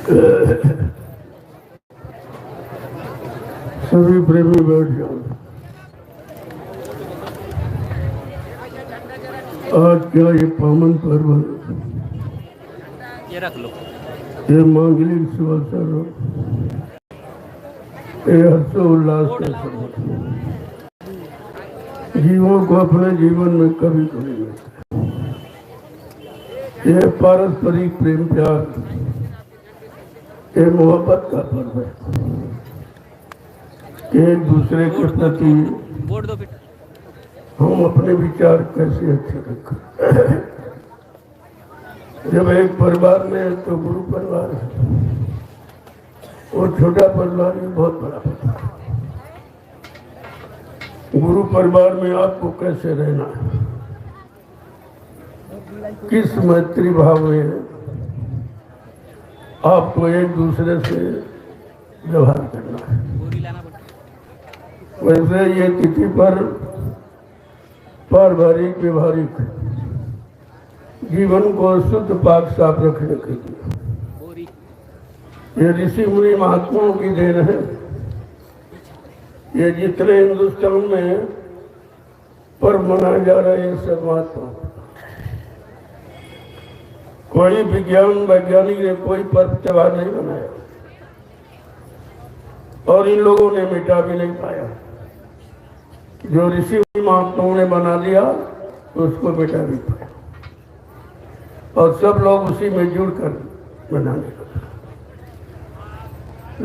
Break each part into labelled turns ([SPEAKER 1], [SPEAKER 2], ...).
[SPEAKER 1] सभी प्रेमी बैठ जाओ। आज क्या ये पावन पर्व,
[SPEAKER 2] ये रख लो,
[SPEAKER 1] ये मांगलिक सुअवसर, ये हर्षोल्लास का समय जीवों को अपने जीवन में कभी कभी मिलता है। ये पारस्परिक प्रेम प्यार, ये मोहब्बत का पर्व है। एक दूसरे के प्रति
[SPEAKER 2] बोर्ड दो फिर।
[SPEAKER 1] हम अपने विचार कैसे अच्छे रखें। जब एक परिवार में है तो गुरु परिवार है, और छोटा परिवार भी बहुत बड़ा परिवार है। गुरु परिवार में आपको कैसे रहना है, किस मैत्री भाव में आपको एक दूसरे से व्यवहार करना है। वैसे ये तिथि पर पारिवारिक व्यवहारिक जीवन को शुद्ध पाक साफ रखने के लिए ये ऋषि मुनि महात्माओं की देन है। ये जितने हिंदुस्तान में पर्व मनाए जा रहे हैं सब महात्मा, कोई विज्ञान वैज्ञानिक ने कोई पर्व त्योहार नहीं बनाया, और इन लोगों ने मिटा भी नहीं पाया। जो ऋषि महात्माओं ने बना लिया उसको मिटा नहीं पाया, और सब लोग उसी में जुड़कर बनाने लगे।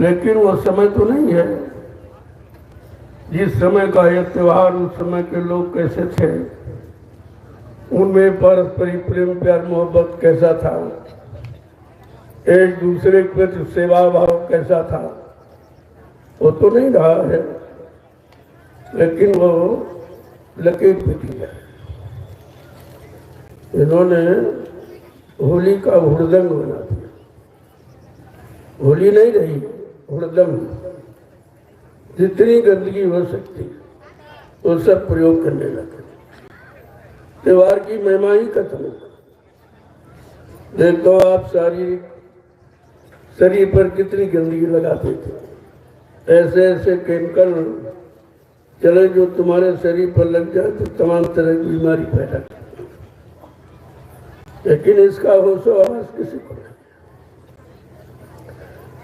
[SPEAKER 1] लेकिन वो समय तो नहीं है जिस समय का ये त्योहार, उस समय के लोग कैसे थे, उनमें पारस्परिक प्रेम प्यार मोहब्बत कैसा था, एक दूसरे के प्रति सेवा भाव कैसा था, वो तो नहीं रहा है। लेकिन वो लकीर पे किया। इन्होंने होली का हुड़दंग बना दिया। होली नहीं रही, हुड़दंग। जितनी गंदगी हो सकती वो सब प्रयोग करने लगे। त्योहार की महिमा ही खत्म हो। देखो आप शारीरिक शरीर पर कितनी गंदगी लगाते थे। ऐसे ऐसे केमिकल चले जो तुम्हारे शरीर पर लग जाए तो तमाम तरह की बीमारी पैदा करती है। लेकिन इसका होशो आवाज किसी को नहीं।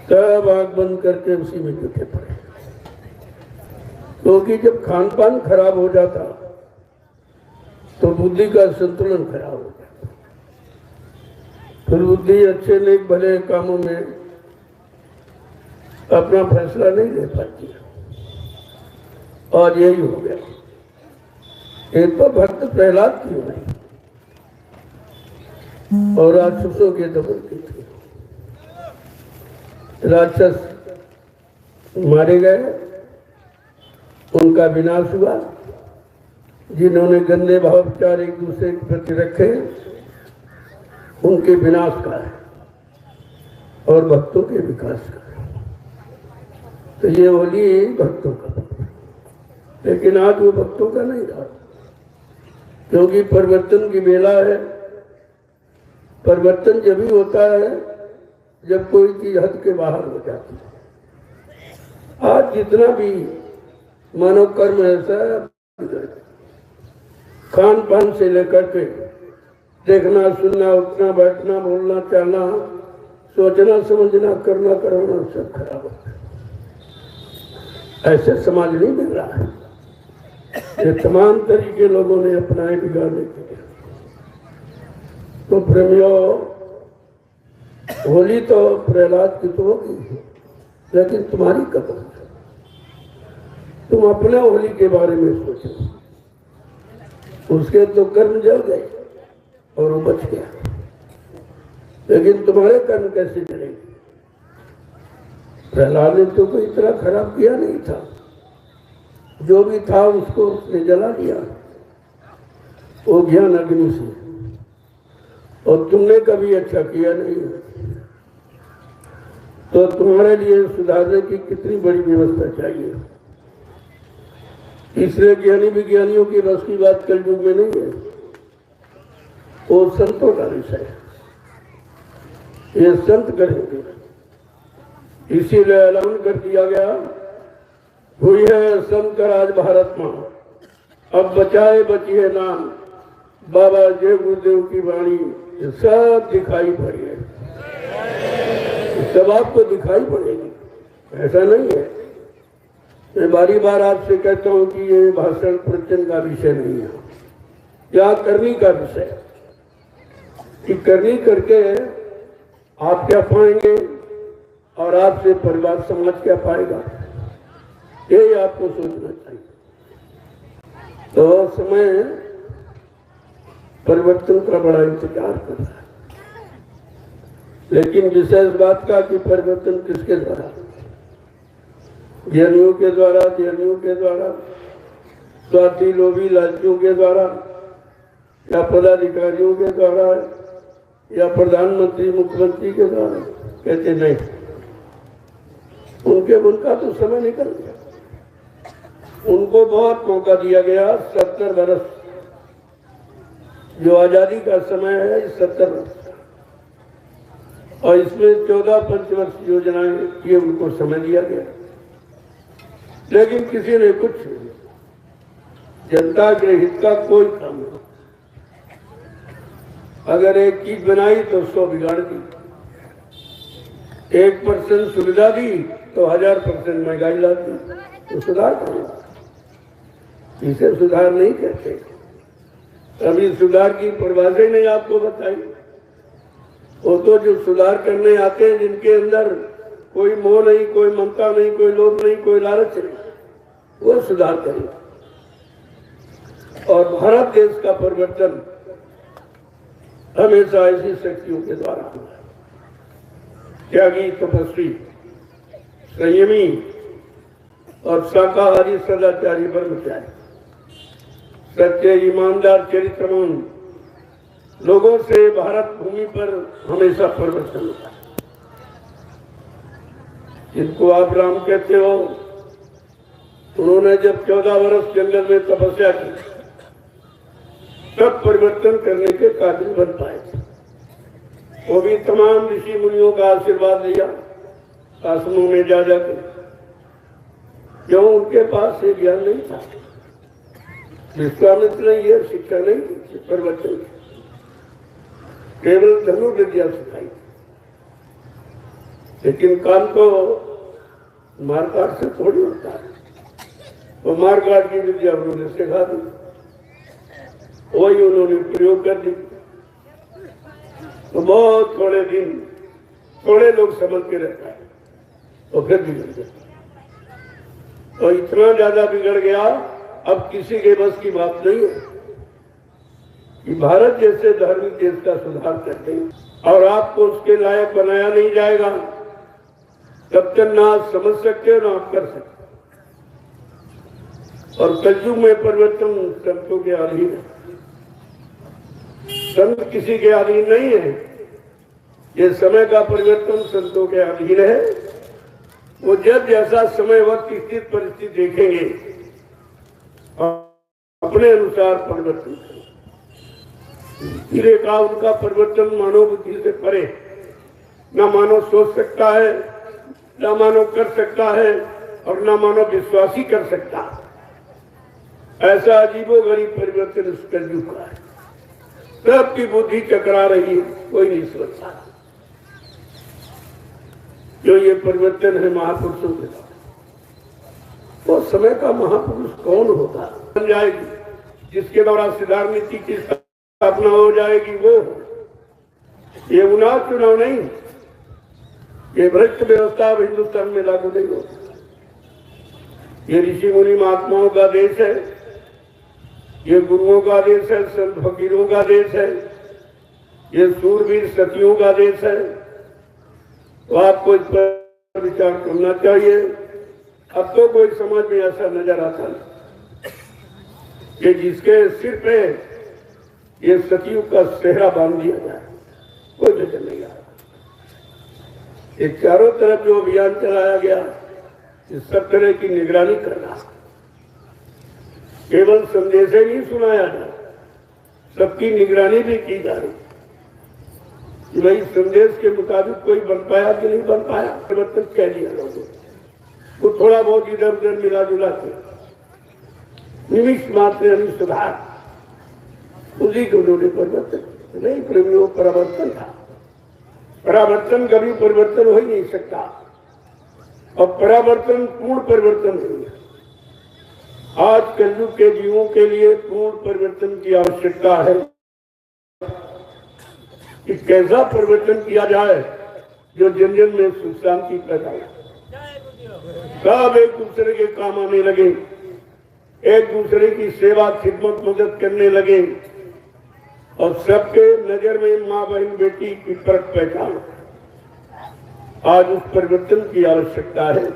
[SPEAKER 1] सब आंख बंद करके उसी में जुटे पड़े, क्योंकि जब खान पान खराब हो जाता तो बुद्धि का संतुलन खराब हो जाता। फिर बुद्धि अच्छे नेक भले कामों में अपना फैसला नहीं ले पाती, और यही हो गया। एक तो भक्त प्रहलाद की नहीं, और राक्षसों के दमन की थी। राक्षस मारे गए, उनका विनाश हुआ। जिन्होंने गंदे भाव विचार एक दूसरे के प्रति रखे, उनके विनाश का है, और भक्तों के विकास का है। तो ये होली भक्तों का, लेकिन आज वो भक्तों का नहीं रहा, क्योंकि परिवर्तन की बेला है। परिवर्तन जब ही होता है जब कोई चीज हद के बाहर हो जाती है। आज जितना भी मानव कर्म ऐसा है, खान पान से लेकर के देखना सुनना उठना बैठना बोलना चलना सोचना समझना करना कराना सब खराब होता है। ऐसे समाज नहीं मिल रहा है। ये तमाम तरीके लोगों ने अपनाए बिगाड़ने के लिए। तो प्रेमियों, होली तो प्रहलाद की तो होगी, लेकिन तुम्हारी कदम है। तुम अपने होली के बारे में सोचो। उसके तो कर्म जल गए और वो बच गया, लेकिन तुम्हारे कर्म कैसे चलेंगे? प्रहलाद ने तो कोई इतना खराब किया नहीं था। जो भी था उसको उसने जला दिया, वो ज्ञान अग्नि से। और तुमने कभी अच्छा किया नहीं, तो तुम्हारे लिए सुधारने की कितनी बड़ी व्यवस्था चाहिए। इसलिए ज्ञानी विज्ञानियों की रस की बात कलयुग में नहीं है, वो संतों का विषय है। ये संत करेंगे, इसीलिए ऐलान कर दिया गया, हुई है संत राज भारत मां, अब बचाए बचिए नाम, बाबा जय गुरुदेव की वाणी ये सब दिखाई पड़ी है, सब आपको दिखाई पड़ेगी, ऐसा नहीं है। मैं बारी बार आपसे कहता हूं कि ये भाषण प्रवचन का विषय नहीं है, या करनी का विषय, कि करनी करके आप क्या पाएंगे और आपसे परिवार समाज क्या पाएगा, यही आपको सोचना चाहिए। तो समय परिवर्तन का बड़ा इंतजार कर रहा है, लेकिन विशेष बात का कि परिवर्तन किसके द्वारा, ज्ञानियों के द्वारा, ज्ञानियों के द्वारा, स्वार्थी लोभी लालचियों के द्वारा, या पदाधिकारियों के द्वारा, या प्रधानमंत्री मुख्यमंत्री के द्वारा, कहते नहीं, उनका तो समय निकल गया। उनको बहुत मौका दिया गया, 70 वर्ष जो आजादी का समय है, 70 वर्ष, और इसमें 14 पंचवर्ष योजनाएं ये उनको समय दिया गया, लेकिन किसी ने कुछ जनता के हित का कोई काम नहीं। अगर एक चीज बनाई तो 100 बिगाड़ दी, 1% सुविधा दी तो 1000% महंगाई ला दी, तो सुधार करेगा, इसे सुधार नहीं कहते। अभी सुधार की परिभाषा नहीं आपको बताई, वो तो जो सुधार करने आते हैं जिनके अंदर कोई मोह नहीं, कोई ममता नहीं, कोई लोभ नहीं, कोई लालच नहीं, वो सुधार करें। और भारत देश का परिवर्तन हमेशा ऐसी शक्तियों के द्वारा हुआ है, त्यागी, तपस्वी, संयमी और शाकाहारी सदाचारी ब्रह्मचारी, सच्चे ईमानदार चरित्रवान लोगों से भारत भूमि पर हमेशा परिवर्तन होता है। जिनको आप राम कहते हो, उन्होंने जब 14 वर्ष जंगल में तपस्या की तब परिवर्तन करने के काबिल बन पाए थे। वो भी तमाम ऋषि मुनियों का आशीर्वाद लिया आश्रमों में जा जाकर, क्यों उनके पास ये ज्ञान नहीं था, विश्वामित्र ने ये शिक्षा नहीं दी, परिवर्तन केवल धनुर्विद्या सिखाई, लेकिन काम तो मारकाट से थोड़ी होता है। वो मारकाट की विद्या उन्होंने सिखा दी, वही उन्होंने प्रयोग कर दी, तो बहुत थोड़े दिन थोड़े लोग समझ के रहता है, तो फिर बिगड़ गया, तो इतना ज्यादा बिगड़ गया अब किसी के बस की बात नहीं है कि भारत जैसे धार्मिक देश का सुधार करते हैं और आपको उसके लायक बनाया नहीं जाएगा तब तक ना आप समझ सकते हो ना आप कर सकते। और कलयुग में परिवर्तन संतों के अधीन है, संत किसी के अधीन नहीं है। ये समय का परिवर्तन संतों के अधीन है। वो जब जैसा समय वक्त स्थिति परिस्थिति देखेंगे अपने अनुसार परिवर्तन करेंगे। का उनका परिवर्तन मानव बुद्धि से परे, न मानव सोच सकता है, न मानव कर सकता है और न मानव विश्वासी कर सकता। ऐसा अजीबोगरीब परिवर्तन इस कलयुग का है। सबकी बुद्धि चकरा रही है, कोई नहीं सोचता। जो ये परिवर्तन है महापुरुषों के साथ, वो समय का महापुरुष कौन होगा बन जाएगी, जिसके द्वारा सुधार नीति की स्थापना हो जाएगी वो। ये उनाव चुनाव नहीं, ये भ्रष्ट व्यवस्था अब हिंदुस्तान में लागू नहीं होती। ये ऋषि मुनि महात्माओं का देश है, ये गुरुओं का देश है, संत फकीरों का देश है, ये सूरवीर सतियों का देश है। तो आपको इस पर विचार करना चाहिए। अब तो कोई समाज में ऐसा नजर आता है कि जिसके सिर पे ये सतियों का सेहरा बांध दिया जाए, कोई नजर नहीं आ रहा। ये चारों तरफ जो अभियान चलाया गया, इस सब तरह की निगरानी कर रहा, केवल संदेश ही नहीं सुनाया जा, सबकी निगरानी भी की जा रही। कि भाई संदेश के मुताबिक कोई बन पाया कि नहीं बन पाया, परिवर्तन कह दिया लोगों को थोड़ा बहुत इधर उधर मिला जुला के निमिष मात्र यानी सुधार, उसी को उन्होंने परिवर्तन नहीं, प्रेमियों परावर्तन था। परावर्तन कभी परिवर्तन हो ही नहीं सकता और परावर्तन पूर्ण परिवर्तन नहीं है। आज कलयुग के जीवों के लिए पूर्ण परिवर्तन की आवश्यकता है कि कैसा परिवर्तन किया जाए जो जन जन में सुख शांति पैदा हो, सब एक दूसरे के काम आने लगे, एक दूसरे की सेवा खिदमत मदद करने लगे और सबके नजर में माँ बहन बेटी की फर्क पहचान। आज उस परिवर्तन की आवश्यकता है,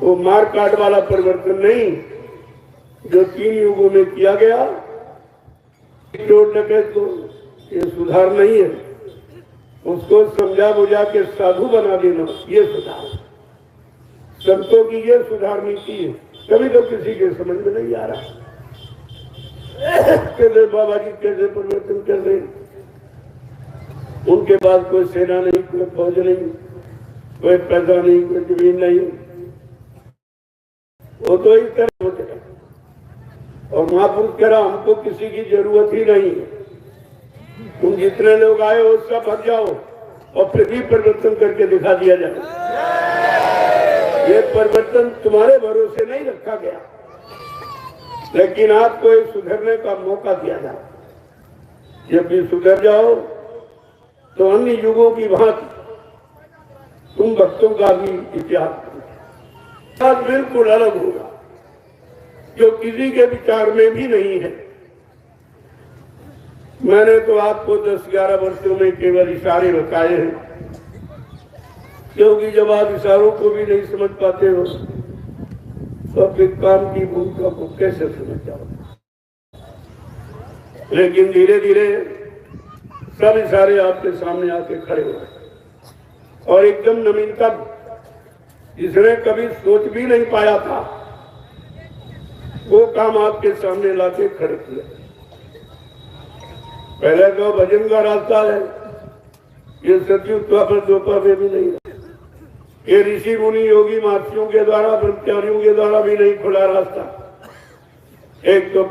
[SPEAKER 1] वो मार काट वाला परिवर्तन नहीं जो 3 युगों में किया गया। चोट लगे तो ये सुधार नहीं है, उसको समझा बुझा के साधु बना देना ये सुधार। संतों की ये सुधार नीति है, कभी तो किसी के समझ में नहीं आ रहा कैसे बाबा जी कैसे परिवर्तन कर रहे। उनके पास कोई सेना नहीं, कोई फौज नहीं, कोई पैसा नहीं, कोई जमीन नहीं, वो तो इस तरह होते हैं। और महापुरुष कह रहा हमको किसी की जरूरत ही नहीं, तुम जितने लोग आए हो सब हट जाओ और फिर भी परिवर्तन करके दिखा दिया जाए। ये परिवर्तन तुम्हारे भरोसे नहीं रखा गया, लेकिन आपको एक सुधरने का मौका दिया जाए। जब भी सुधर जाओ तो अन्य युगों की भांति तुम भक्तों का भी इतिहास बिल्कुल अलग होगा, जो किसी के विचार में भी नहीं है। मैंने तो आपको 10-11 वर्षों में केवल इशारे बताए हैं, क्योंकि जब आप इशारों को भी नहीं समझ पाते हो तो फिर काम की भूमिका को कैसे समझ जाओ। लेकिन धीरे धीरे सब इशारे आपके सामने आके खड़े हुए और एकदम नवीनता जिसने कभी सोच भी नहीं पाया था वो काम आपके सामने लाके खड़े किया। पहले तो भजन का रास्ता है, ये सतयुग द्वापर में भी नहीं है। ये ऋषि मुनि योगी महर्षियों के द्वारा ब्रह्मचारियों के द्वारा भी नहीं खुला रास्ता। एक तो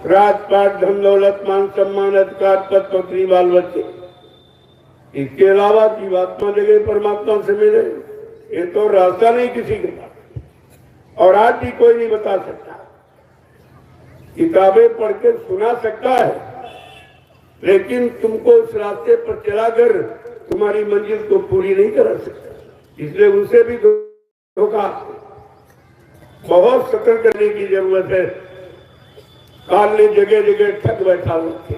[SPEAKER 1] राजपाट धन दौलत मान सम्मान अधिकार पद पत्नी बाल बच्चे, इसके अलावा जीवात्मा जगह परमात्मा से मिले, ये तो रास्ता नहीं किसी के पास। और आज भी कोई नहीं बता सकता, किताबें पढ़ के सुना सकता है, लेकिन तुमको उस रास्ते पर चलाकर तुम्हारी मंजिल को पूरी नहीं करा सकता। इसलिए उसे भी धोखा बहुत सतर्क करने की जरूरत है। काल ने जगह जगह ठग बैठा रखे,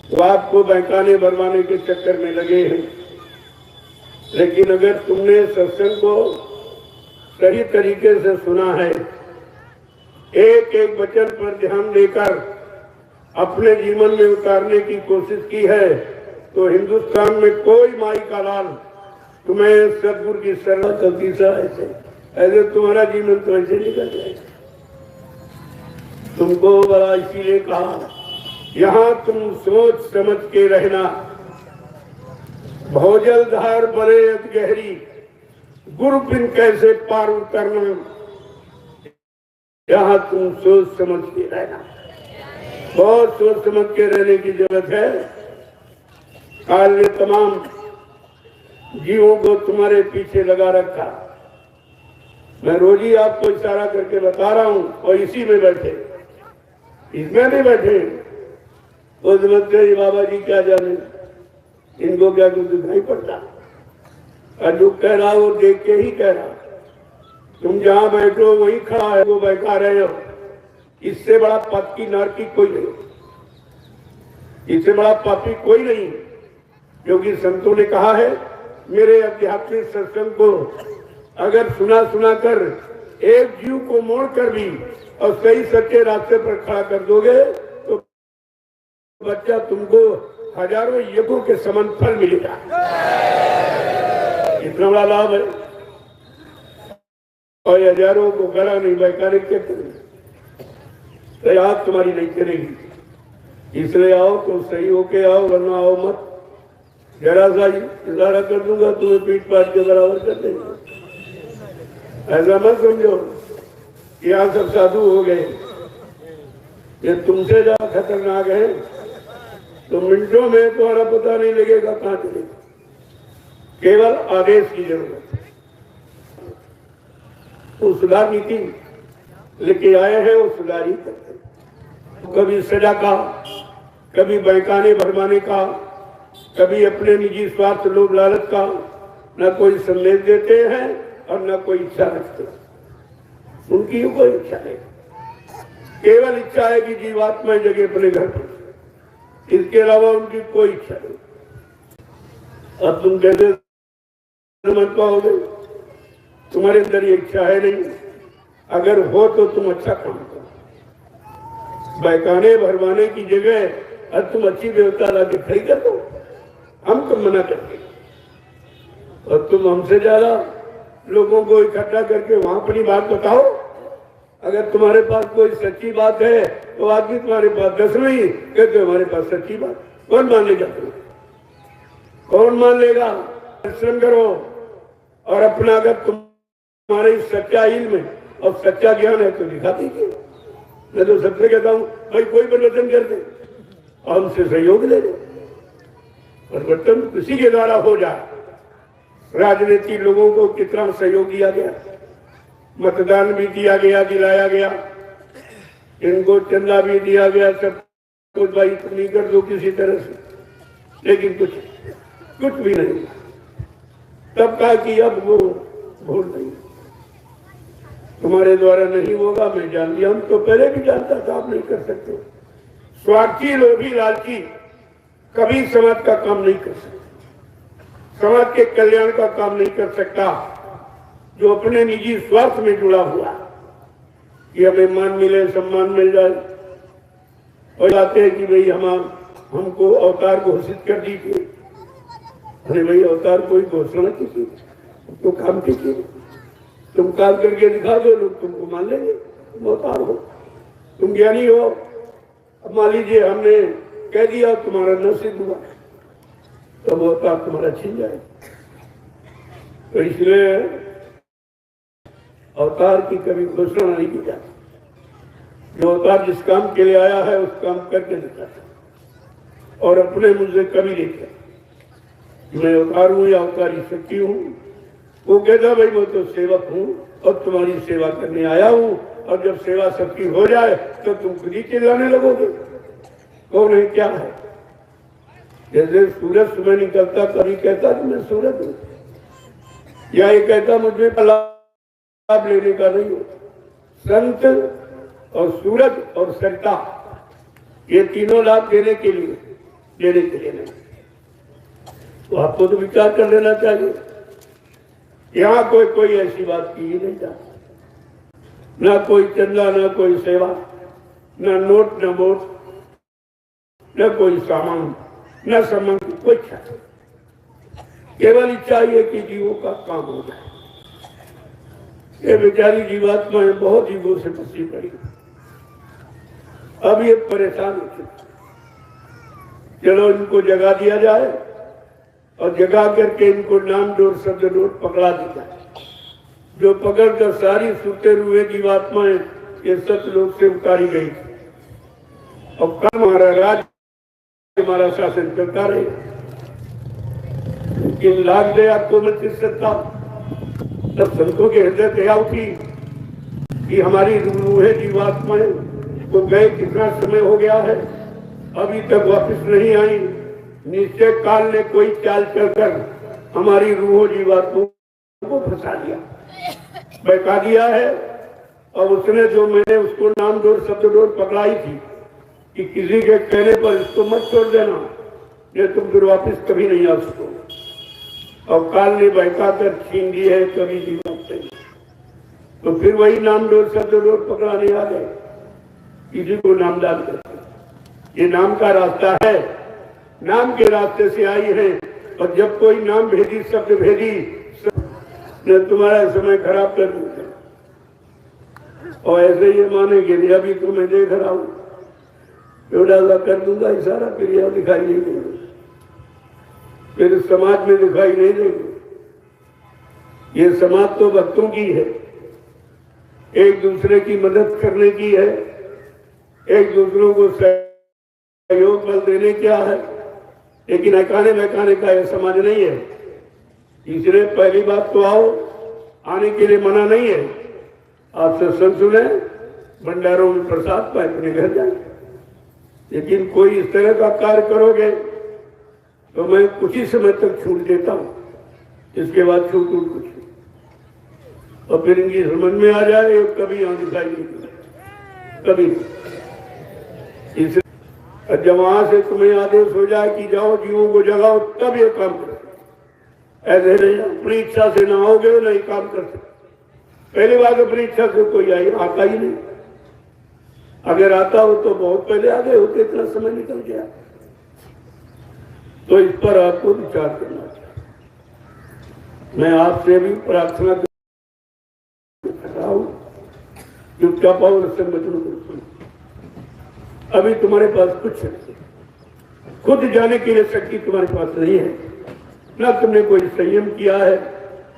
[SPEAKER 1] वो आपको बहकाने भरवाने के चक्कर में लगे हैं। लेकिन अगर तुमने सत्संग को सही तरीके से सुना है, एक एक वचन पर ध्यान देकर अपने जीवन में उतारने की कोशिश की है, तो हिंदुस्तान में कोई माई का लाल तुम्हें सदगुरु की शरण करती सा ऐसे तुम्हारा जीवन तो ऐसे निकल जाएगा। तुमको बड़ा इसीलिए कहा, यहाँ तुम सोच समझ के रहना, भोजल धार बड़े गहरी, गुरु बिन कैसे पार उतरना, यहाँ तुम सोच समझ के रहना। बहुत सोच समझ के रहने की जरूरत है। काल ने तमाम जीवों को तुम्हारे पीछे लगा रखा। मैं रोज ही आपको इशारा करके बता रहा हूं और इसी में बैठे, इसमें नहीं बैठे। वो समझते बाबा जी क्या जाने, इनको क्या कुछ दिखाई पड़ता। और जो कह रहा वो देख के ही कह रहा। तुम जहां बैठो वही खड़ा है, वो बैठा रहे हो। इससे बड़ा पाप की नरकी कोई नहीं, इससे बड़ा पापी कोई नहीं, क्योंकि संतों ने कहा है मेरे आध्यात्मिक सत्संग को अगर सुना सुना कर एक जीव को मोड़ कर भी और सही सच्चे रास्ते पर खड़ा कर दोगे तो बच्चा तुमको हजारों यज्ञों के समान फल मिलेगा। इतना बड़ा लाभ है। और हजारों को गला नहीं बहकाने के तो याद तुम्हारी नहीं करेगी। इसलिए आओ तो सही होके आओ, वरना आओ मत। जरा सा इशारा कर दूंगा तुम्हें पीठ पाट के बराबर कर देंगे। ऐसा मत समझो कि यहाँ सब साधु हो गए। ये तुमसे ज्यादा खतरनाक है, तो मिनटों में तुम्हारा पता नहीं लगेगा कहाँ चलेगा। केवल आदेश की जरूरत है। वो सुधार नीति लेके आए हैं, वो सुधार ही करते हैं। कभी सजा का, कभी बहकाने भरमाने का, कभी अपने निजी स्वार्थ लोभ लालच का न कोई संदेश देते हैं और न कोई इच्छा रखते। उनकी कोई इच्छा नहीं, केवल इच्छा है कि जीवात्मा जगह अपने घर पर। इसके अलावा उनकी कोई इच्छा नहीं। अब तुम कैसे समझ पाओगे? तुम्हारे अंदर ये इच्छा है नहीं। अगर हो तो तुम अच्छा काम करो। बहकाने भरवाने की जगह अब तुम अच्छी व्यवस्था लाके खड़ी कर दो। हम तो मना करते, और तुम हमसे ज्यादा लोगों को इकट्ठा करके वहां अपनी बात बताओ। अगर तुम्हारे पास कोई सच्ची बात है तो आदमी तुम्हारे पास 10 नहीं कहते हमारे पास सच्ची बात। कौन मान लेगा? तुम्हें कौन मान लेगा? परिश्रम करो और अपना, अगर तुम्हारे सच्चा इल्म और सच्चा ज्ञान है तो दिखा दीजिए। मैं तो सबसे कहता हूँ भाई कोई परिवर्तन कर दे और हमसे सहयोग ले दे। परिवर्तन किसी के द्वारा हो जाए। राजनीति लोगों को कितना सहयोग दिया गया, मतदान भी दिया गया, दिलाया गया, इनको चंदा भी दिया गया, सब कुछ भाई तुम नहीं कर दो किसी तरह से, लेकिन कुछ भी नहीं। तब कहा कि अब वो भूल नहीं, तुम्हारे द्वारा नहीं होगा। मैं जान लिया, हम तो पहले भी जानता था आप नहीं कर सकते। स्वार्थी, लोभी, लालची कभी समाज का काम नहीं कर सकता, समाज के कल्याण का काम नहीं कर सकता। जो अपने निजी स्वार्थ में जुड़ा हुआ कि हमें मान मिले, सम्मान मिल जाए, और आते हैं कि भाई हमको अवतार घोषित कर दीजिए। अरे भाई अवतार कोई घोषणा कीजिए, तो काम कीजिए। तुम काम करके दिखा दो, लोग तुमको मान लेंगे, तुम अवतार हो, तुम ज्ञानी हो। अब मान लीजिए हमने कह दिया तुम्हारा न सिद्ध हुआ, तो वो अवतार तुम्हारा छीन जाए। तो इसलिए अवतार की कभी घोषणा नहीं की जाती। जो अवतार जिस काम के लिए आया है उस काम करके दिखाता, और अपने मुझसे कभी नहीं कहता मैं अवतार हूँ या अवतारी शक्ति हूँ। वो कहता भाई मैं तो सेवक हूँ और तुम्हारी सेवा करने आया हूँ, और जब सेवा सबकी हो जाए तो तुम खुद ही चिल्लाने लगोगे कौन है क्या है। जैसे सूरज सुबह निकलता कभी कहता कि मैं सूरज हूँ, या ये कहता मुझे लाभ लेने का नहीं हो। संत और सूरज और सरिता ये तीनों लाभ देने के लिए नहीं। तो आपको तो विचार कर लेना चाहिए। यहाँ कोई ऐसी बात की ही नहीं जाती, ना कोई चंदा, ना कोई सेवा, ना नोट, ना वोट, न कोई सामान, न सम्मान की कोई इच्छा। केवल इच्छा है कि जीवों का काम हो जाए। ये बेचारी जीवात्माएं बहुत जीवों से फंसी पड़ी, अब ये परेशान हो चुकी। चलो इनको जगा दिया जाए, और जगा करके इनको नाम डोर शब्द डोर पकड़ा दी जाए। जो पकड़ कर सारी सुते हुए जीवात्माएं ये सतलोक से उतारी गई, और कल हमारा राज, हमारा शासन चलता रहेगा। लेकिन लाख दे आपको मत सकता। तब संतों के हृदय दया उठी कि हमारी रूहें जीवात्माएं को गए कितना समय हो गया है, अभी तक वापस नहीं आई। निश्चय काल ने कोई चाल चलकर हमारी रूहों जीवात्माओं को फंसा दिया, बहका दिया है। और उसने जो मैंने उसको नाम डोर शब्द डोर पकड़ाई थी कि किसी के कहने पर इसको मत छोड़ देना, ये तुम फिर वापस कभी नहीं आ सकोगे। और काल ने बहका कर छीन दी है कभी जीवात्मा, तो फिर वही नाम डोर शब्द डोर पकड़ाने आ गए, किसी को नामदान करते। ये नाम का रास्ता है, नाम के रास्ते से आई है। और जब कोई नाम भेदी, शब्द भेदी, ने तुम्हारा समय खराब कर दिया। और ऐसे ये मानेंगे अभी तो मैं देख रहा हूँ, एवढा कर दूंगा इशारा, फिर यह दिखाई नहीं देगा। फिर समाज में दिखाई नहीं देंगे। ये समाज तो भक्तों की है, एक दूसरे की मदद करने की है, एक दूसरों को सहयोग बल देने क्या है, लेकिन अकाने बहकाने का यह समाज नहीं है। इसलिए पहली बात तो आओ, आने के लिए मना नहीं है। आप सत्संग सुने, भंडारों में प्रसाद पाए, अपने घर जाए। लेकिन कोई इस तरह का कार्य करोगे तो मैं कुछ ही समय तक छूट देता हूं, इसके बाद छूट कुछ और फिर इनकी समझ में आ जाए कभी यहां दिखाई नहीं, कभी इसलिए जब वहां से तुम्हें आदेश हो जाए कि जाओ जीवों को जगाओ, तब ये काम करो। ऐसे नहीं अपनी इच्छा से ना होगे नहीं काम कर सकते। पहली बात अपनी इच्छा से कोई आता ही नहीं, अगर आता हो तो बहुत पहले आ गए होते, इतना समय निकल गया। तो इस पर आपको विचार करना चाहिए। मैं आपसे भी प्रार्थना करता हूं, चुपचाप और संगठन अभी तुम्हारे पास कुछ खुद जाने के लिए शक्ति तुम्हारे पास नहीं है। ना तुमने कोई संयम किया है,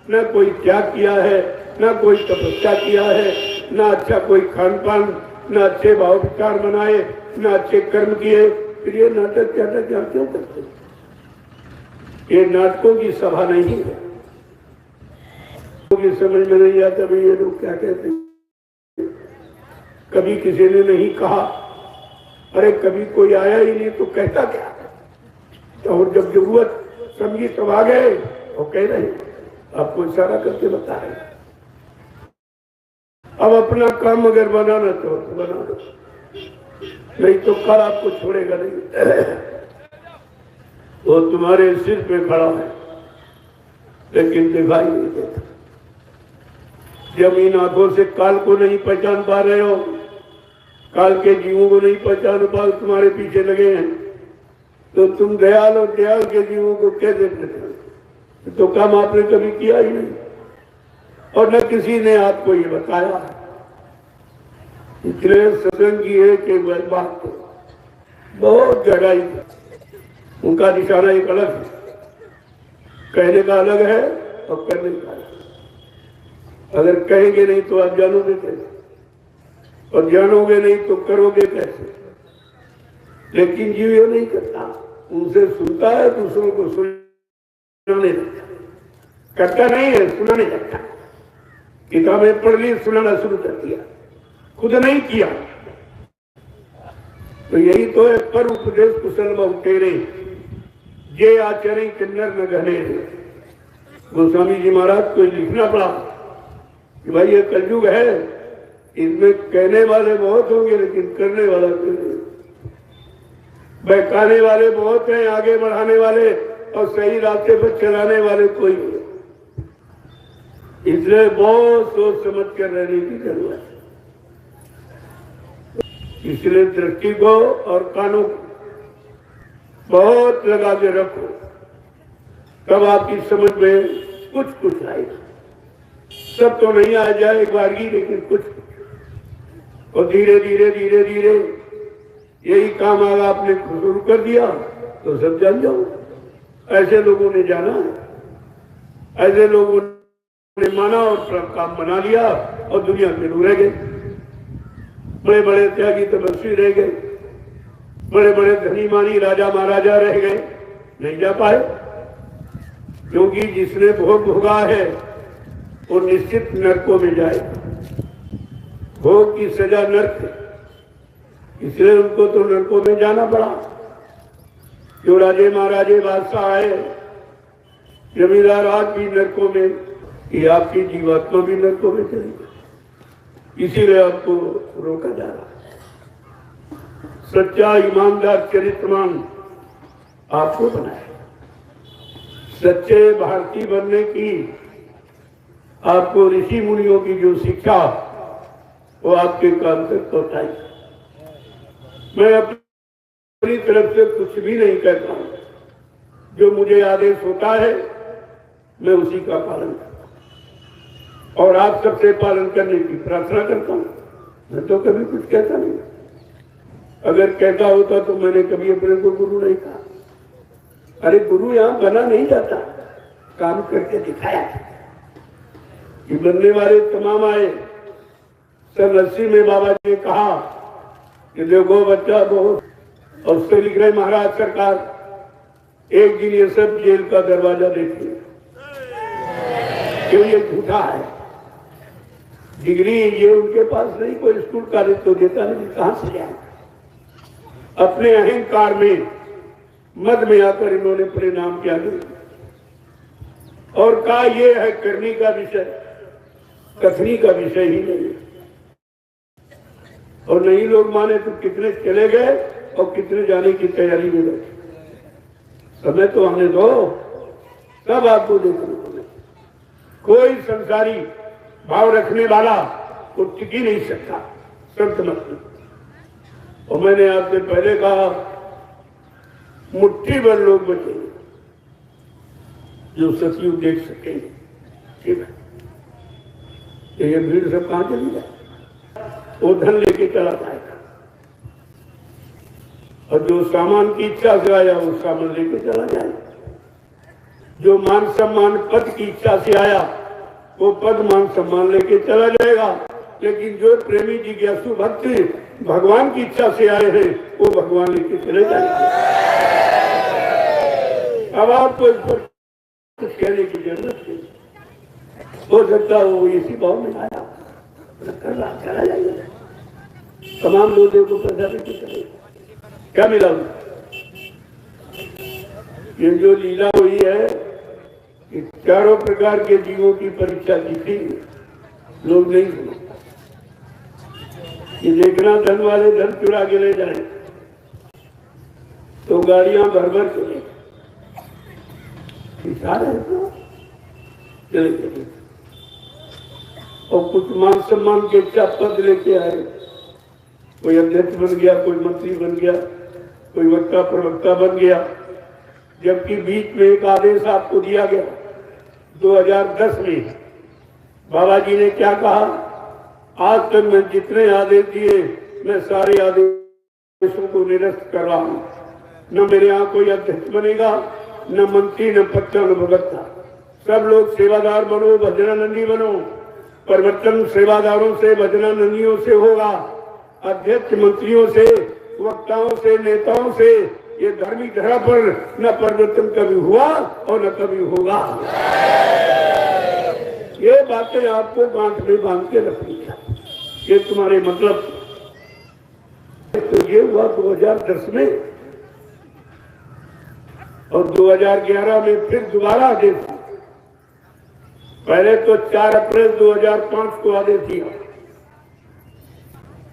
[SPEAKER 1] ना कोई त्याग किया है, ना कोई तपस्या किया है, ना अच्छा कोई खान पान, ना अच्छे भाव विचार बनाए, ना अच्छे कर्म किए। फिर ये नाटक क्या क्यों करते? ये नाटकों की सभा नहीं है। की समझ में नहीं आता भाई ये लोग क्या कहते हैं। कभी किसी ने नहीं कहा, अरे कभी कोई आया ही नहीं तो कहता क्या? तो और जब जरूरत समझी तब आ गए और कह रहे आपको इशारा करके बता रहे। अब अपना काम अगर बनाना तो बना दो, नहीं तो कल आपको छोड़ेगा नहीं। वो तुम्हारे सिर पे खड़ा है लेकिन दिखाई नहीं देता। जब इन आंखों से काल को नहीं पहचान पा रहे हो, काल के जीवों को नहीं पहचान पा, तुम्हारे पीछे लगे हैं, तो तुम दयाल और दयाल के जीवों को कैसे पहचान? तो काम आपने कभी किया ही नहीं और न किसी ने आपको ये बताया। इसलिए सत्संग की एक बात तो बहुत गहराई, उनका निशाना एक अलग है, कहने का अलग है और करने का अलग। अगर कहेंगे नहीं तो आप जानोगे कैसे, और जानोगे नहीं तो करोगे कैसे? लेकिन जीव ये नहीं करता, उनसे सुनता है, दूसरों को सुनाने लगता, करता नहीं है, सुनाने लगता। किताबें पढ़ ली, सुनाना शुरू कर दिया, खुद नहीं किया। तो यही तो है पर उपदेश कुशल बहु तेरे, जे आचरण किन्नर न घने। गोस्वामी जी महाराज को लिखना पड़ा कि भाई ये कलयुग है, इसमें कहने वाले बहुत होंगे लेकिन करने वाला कोई नहीं। बहकाने वाले बहुत हैं, आगे बढ़ाने वाले और सही रास्ते पर चलाने वाले कोई नहीं। इसलिए बहुत सोच समझ कर रहने की जरूरत है। इसलिए दृष्टि को और कानों को बहुत लगा के रखो, तब आपकी समझ में कुछ आएगा। सब तो नहीं आ जाए एक बार ही, लेकिन कुछ और धीरे धीरे यही काम अगर आपने शुरू कर दिया तो सब जान जाओ। ऐसे लोगों ने जाना है, ऐसे लोगों ने माना और काम बना लिया और दुनिया में लोग रह गए। बड़े बड़े त्यागी तपस्वी रह गए, बड़े बड़े धनी मानी राजा महाराजा रह गए, नहीं जा पाए। क्योंकि जिसने भोग भोगा है वो निश्चित नरकों में जाएगा। भोग की सजा नरक है, इसलिए उनको तो नरकों में जाना पड़ा। जो राजे महाराजे बादशाह आए, जमींदार आज भी नरकों में, ये आपकी जीवात्मा भी नरकों में चलेगी। इसीलिए आपको रोका जा रहा है। सच्चा ईमानदार चरित्रवान आपको बनाए। सच्चे भारतीय बनने की आपको ऋषि मुनियों की जो शिक्षा वो आपके काम तक पहुंचाई। मैं अपनी तरफ से कुछ भी नहीं कहता हूं, जो मुझे आदेश होता है मैं उसी का पालन करता हूं और आप सबसे पालन करने की प्रार्थना करता हूं। मैं तो कभी कुछ कहता नहीं, अगर कहता होता तो मैंने कभी अपने को गुरु नहीं कहा। अरे गुरु यहाँ बना नहीं जाता, काम करके दिखाया। कि बनने वाले तमाम आए। सन 80 में बाबा जी ने कहा कि देखो बच्चा बहुत, और उससे लिख रहे महाराज सरकार, एक दिन ये सब जेल का दरवाजा देखिए, क्यों ये झूठा है। डिग्री ये उनके पास नहीं, कोई स्कूल कॉलेज तो देता नहीं, कहां से जाए। अपने अहंकार में मद में आकर इन्होंने परिणाम किया और कहा ये है करने का विषय, कथनी का विषय ही नहीं। और नहीं लोग माने तो कितने चले गए और कितने जाने की तैयारी में बैठे। समय तो हमने दो, तब आपको देखने को मिले। कोई संसारी भाव रखने वाला वो टिक ही नहीं सकता संत मत में। और मैंने आपसे पहले कहा, मुट्ठी भर लोग बचेंगे जो सतयुग देख सकेंगे। ठीक है, ये भीड़ सब कहां चली जाए, वो धन लेके चला जाएगा। और जो सामान की इच्छा से आया वो सामान लेके चला जाएगा। जो मान सम्मान पद की इच्छा से आया वो पद मान सम्मान लेके चला जाएगा। लेकिन जो प्रेमी जिज्ञासु भक्त भगवान की इच्छा से आए हैं वो भगवान लेके चले जाएंगे। अब आपको इस पर कुछ कहने की जरूरत नहीं। हो सकता है वो इसी भाव में आया, चला जाएगा। तमाम लोगों को प्रजापित करेगा, क्या मिला ये जो लीला हुई है कि चारों प्रकार के जीवों की परीक्षा की थी, लोग नहीं सुना। ये देखना धन वाले धन चुरा के ले जाए तो गाड़ियां भर भर चले चले चले, और कुछ मान सम्मान के क्या पद लेके आए। कोई अध्यक्ष बन गया, कोई मंत्री बन गया, कोई वक्ता प्रवक्ता बन गया। जबकि बीच में एक आदेश आपको दिया गया 2010 में, बाबा जी ने क्या कहा, आज तक मैं जितने आदेश दिए मैं सारे आदेशों को निरस्त कर रहा हूं। न मेरे यहाँ कोई अध्यक्ष बनेगा, न मंत्री, न पत्ता, न भगता। सब लोग सेवादार बनो, भजनानंदी बनो। परिवर्तन सेवादारों से, भजनानंदियों से होगा, अध्यक्ष मंत्रियों से, वक्ताओं से, नेताओं से। ये धार्मिक धरा पर न परिवर्तन कभी हुआ और न कभी होगा। ये बातें आपको गांठ में बांध के रखनी चाहिए। ये तुम्हारे मतलब। तो ये हुआ 2010 में, और 2011 में फिर दोबारा आदेश। पहले तो 4 अप्रैल 2005 को आदेश दिया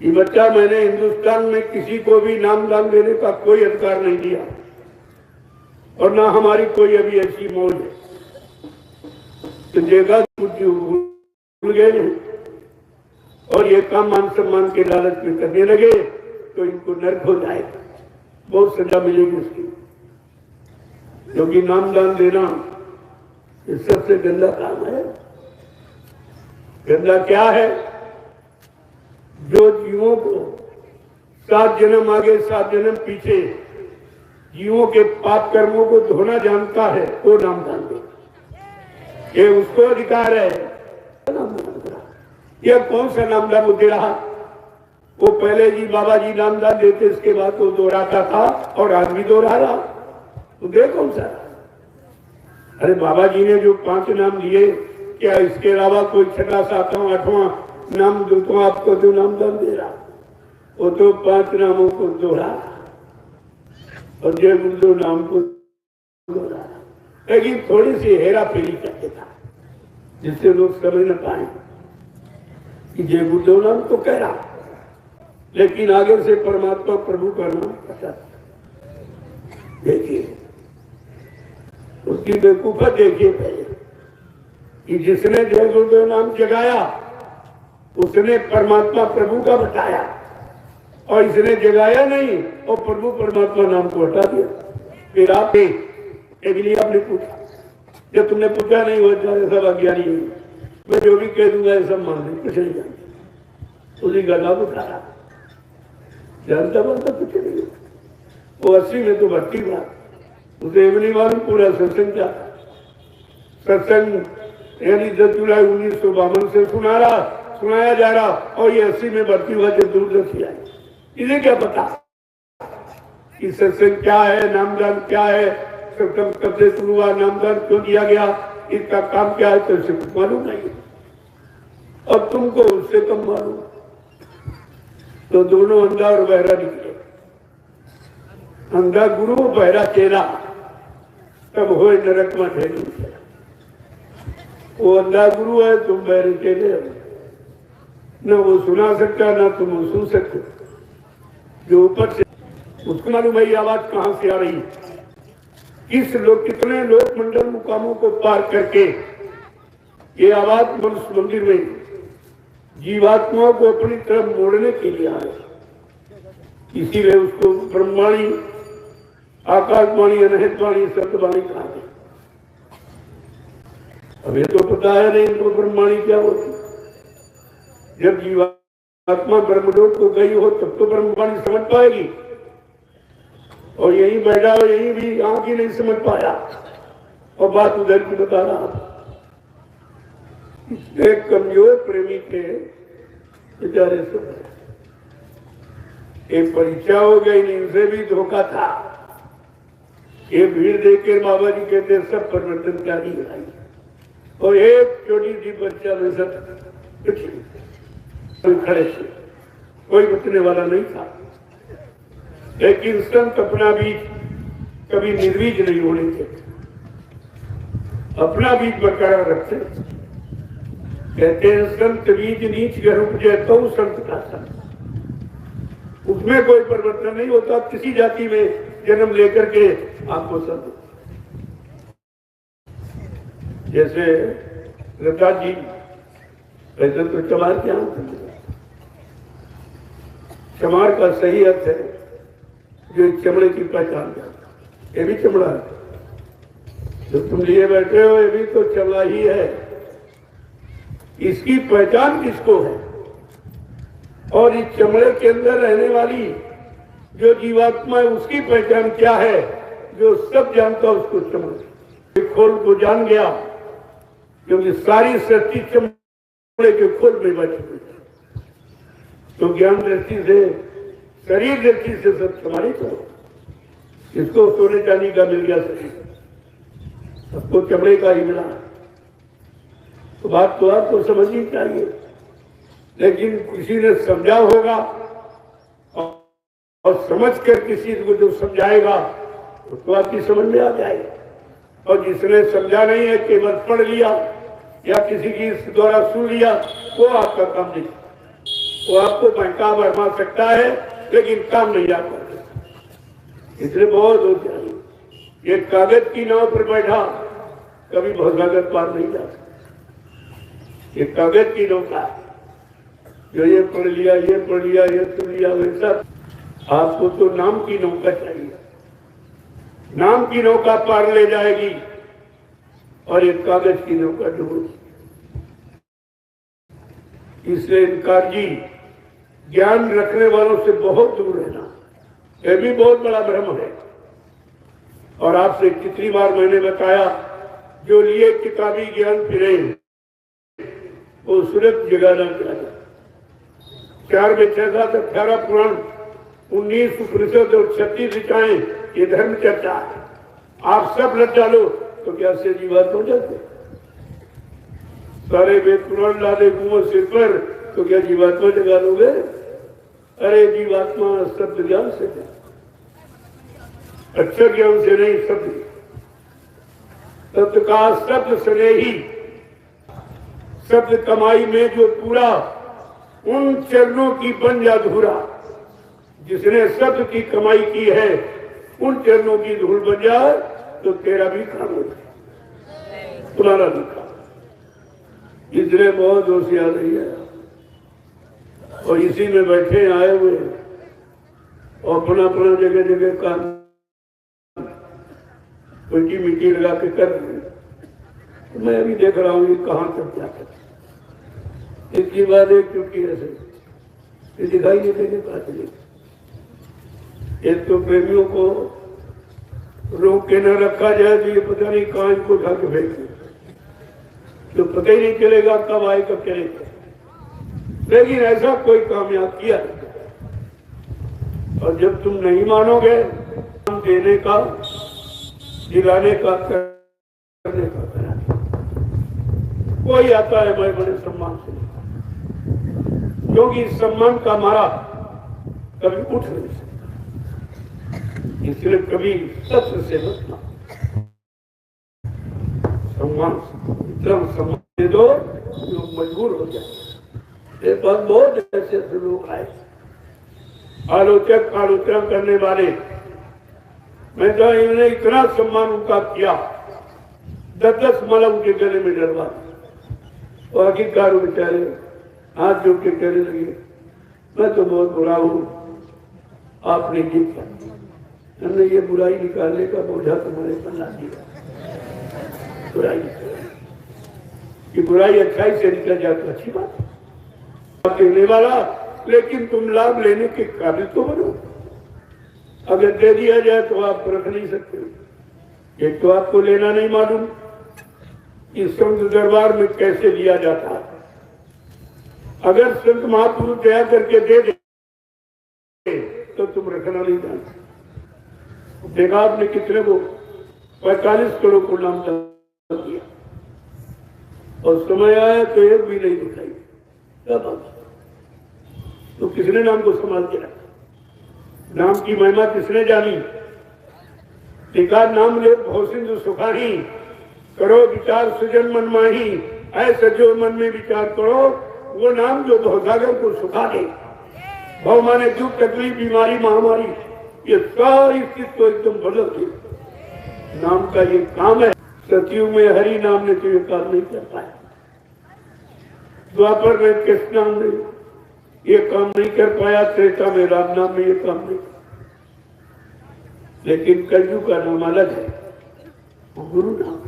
[SPEAKER 1] कि बच्चा, मैंने हिंदुस्तान में किसी को भी नामदान देने का कोई अधिकार नहीं दिया और ना हमारी कोई अभी ऐसी मौज है। तो जगह कुछ भूल गए और ये काम मान सम्मान के लालच में करने लगे तो इनको नर्क हो जाएगा, बहुत सजा मिलेगी उसकी। क्योंकि नामदान देना ये सबसे गंदा काम है। गंदा क्या है? जो जीवों को 7 जन्म आगे 7 जन्म पीछे जीवों के पाप कर्मों को धोना जानता है वो नामदान दे, ये उसको अधिकार है। यह कौन सा नामदान वो दे रहा? वो पहले जी बाबा जी नामदान देते, इसके बाद वो दोहराता था और आज भी दोहरा रहा। तो दे कौन सा? अरे बाबा जी ने जो 5 नाम दिए, क्या इसके अलावा कोई 6वां 7वां 8वां नाम दो तो आपको जो नामदान दे रहा? वो तो 5 नामों को दोहरा और जय गुरु नाम को दोहरा, लेकिन थोड़ी सी हेरा फेरी करके था जिससे लोग समझ न पाए कि जय गुरु नाम तो कह रहा, लेकिन आगे से परमात्मा प्रभु का नाम पता। देखिए उसकी बेवकूफत देखिए पहले कि जिसने जय गुरुदेव नाम जगाया उसने परमात्मा प्रभु का बताया, और इसने जगाया नहीं और प्रभु परमात्मा नाम को हटा दिया। फिर आपने आपने पूछा, जब तुमने पूछा नहीं हो सब अज्ञानी है, मैं जो भी कह दूंगा ये सब मान लें, कुछ नहीं जानते। उसी का लाभ उठा रहा, जानता बनता कुछ नहीं। वो 80 में तो भर्ती हुआ, उसे नहीं मालूम पूरा सत्संग क्या था। सत्संग यानी 10 जुलाई 1952 से सुनाया जा रहा और ये 80 में भर्ती हुआ जब दूरदर्शी आई। इन्हें क्या पता कि सत्संग क्या है, नामदान क्या है, सत्संग कब से शुरू हुआ, नामदान क्यों दिया गया, इसका काम क्या है, तो इसे कुछ मालूम नहीं। और तुमको उससे कम मालूम। तो दोनों अंधा और बहरा निकले। अंधा गुरु बहरा चेला, तब हो नरक में ठहरी। वो अंधा गुरु है, तुम बहरे चेले हो। न वो सुना सकता ना तुम वो सुन सकते। जो ऊपर से उसको मालूम है आवाज कहां से आ रही है। कितने लोक मंडल मुकामों को पार करके ये आवाज मनुष्य मंदिर में जीवात्माओं को अपनी तरफ मोड़ने के लिए आए। इसीलिए उसको ब्रह्मवाणी, आकाशवाणी, अनहतवाणी, सत्यवाणी कहा गया। अब ये तो पता है नहीं इनको ब्रह्मवाणी क्या होती। जब जीवात्मा ब्रह्मलोक को गई हो तब तो ब्रह्मवाणी समझ पाएगी। और यही बैठा हो, यही भी आंख ही नहीं समझ पाया और बात उधर की बता रहा। एक कमजोर प्रेमी थे बेचारे सब। एक परीक्षा हो गई, इनसे भी धोखा था। ये भीड़ देखकर बाबा जी कहते सब परिवर्तनकारी आई और एक छोटी सी बच्चा में सब खड़े थे, कोई बचने वाला नहीं था। लेकिन संत अपना बीज कभी निर्वीज नहीं होने देते, अपना बीज बरकरार रखते। कहते हैं संत बीज नीच घर उपजे तो संत का संत। उसमें कोई परिवर्तन नहीं होता। किसी जाति में जन्म लेकर के आपको संत, जैसे लता जी वैसे तो चमार क्या, चमार का सही अर्थ है जो चमड़े की पहचान करता। ये भी चमड़ा है जो तुम लिए बैठे हो, ये भी तो चमड़ा ही है। इसकी पहचान किसको है? और इस चमड़े के अंदर रहने वाली जो जीवात्मा है उसकी पहचान क्या है? जो सब जानता उसको चमड़े खोल को जान गया, क्योंकि सारी सृष्टि चमड़े के खोल में बैठी हुई। तो ज्ञान दृष्टि से, शरीर दृष्टि से सब समाहित हो। इसको सोने चांदी का मिल गया शरीर, सबको चमड़े का ही मिला। तो बात तो आपको समझनी चाहिए। लेकिन किसी ने समझा होगा और समझ कर किसी को जो समझाएगा उसको आपकी समझ में आ जाएगा। और जिसने समझा नहीं है, केवल पढ़ लिया या किसी की द्वारा सुन लिया, वो आपका काम नहीं। वो आपको बहका बढ़ा सकता है लेकिन काम नहीं आ पाता। इसलिए बहुत हो जाए। ये कागज की नाव पर बैठा कभी भवसागर पार नहीं जा सकता। ये कागज की नौका जो ये पढ़ लिया, ये पढ़ लिया, ये सुन लिया, वैसा आपको तो नाम की नौका चाहिए। नाम की नौका पार ले जाएगी और एक कागज की नौका डूबेगी। इसलिए इनकार जी ज्ञान रखने वालों से बहुत दूर रहना, यह भी बहुत बड़ा भ्रम है। और आपसे कितनी बार मैंने बताया, जो लिए किताबी ज्ञान फिरे वो सूरत जगाना चाहिए। 4 में 6 7 18 पुराण, 19 उपनिषद और 36 ऋचाएं, ये धर्म चर्चा है। आप सब लग डालो तो क्या से जीवात्मा हो जाते? सारे वेद पुराण ला दे घूमो सिर पर तो क्या जीवात्मा जगा लोगे? अरे जीवात्मा शब्द ज्ञान से है, अक्षर ज्ञान से नहीं, शब्द तत्व का शब्द सने ही। शब्द कमाई में जो पूरा उन चरणों की बन जा धूरा, जिसने शब्द की कमाई की है उन चरणों की धूल बन जाए तो तेरा भी काम हो जाए, तुम्हारा भी काम। इसलिए बहुत होशियार नहीं है और इसी में बैठे आए हुए और अपना अपना जगह जगह काम उनकी मिट्टी लगा के कर रहे हैं। तो मैं अभी देख रहा हूँ ये कहाँ तक क्या कर। इसकी बात एक चुटकी ऐसे ये दिखाई नहीं देने का चले। एक तो प्रेमियों को रोक के न रखा जाए तो ये पता नहीं कहाँ इनको उठा के फेंक तो पता ही नहीं चलेगा कब आए कब चलेगा। लेकिन ऐसा कोई कामयाब किया और जब तुम नहीं मानोगे देने का, दिलाने का, करने का, कराने कोई आता है मैं बड़े सम्मान से, क्योंकि इस सम्मान का मारा कभी उठ नहीं सकता। इसलिए कभी सत्य से बचना, सम्मान सम्मान दे दो, लोग मजबूर हो जाए। मेरे पास बहुत ऐसे लोग आए आलोचक आलोचना करने वाले, मैं तो इन्होंने इतना सम्मान उनका किया, 10-10 माला उनके गले में डलवा तो आखिरकार बेचारे हाथ जोड़ के कहने लगे मैं तो बहुत बुरा हूं, आपने जीता, हमने ये बुराई निकालने का बोझा तुम्हारे पर ला दिया। बुराई कि बुराई अच्छाई से निकल जाए तो अच्छी बात देने वाला, लेकिन तुम लाभ लेने के काबिल तो बनो। अगर दे दिया जाए तो आप रख नहीं सकते। एक तो आपको लेना नहीं मालूम कि संत दरबार में कैसे दिया जाता है। अगर संत महापुरुष दया करके दे दे तो तुम रखना नहीं जानते। देखा आपने कितने को 45 करोड़ को नाम दिया और समय आया तो एक भी नहीं दिखाई। तो किसने नाम को संभाल के रखा? नाम की महिमा किसने जानी? देखा नाम ले भवसिंधु सुखाही, करो विचार सुजन मन माही, ऐसा जो मन में विचार करो वो नाम जो भवसागर को सुखा दे। भव माने दुख तकलीफ बीमारी महामारी ये सारी स्थिति को एकदम बदल दे। नाम का ये काम है। सतयुग में हरि नाम ने तो ये काम नहीं कर पाया, द्वापर में कृष्ण नाम ने ये काम नहीं कर पाया, त्रेता में राम नाम में ये काम नहीं। लेकिन कलयुग का नाम अलग है, गुरु नाम।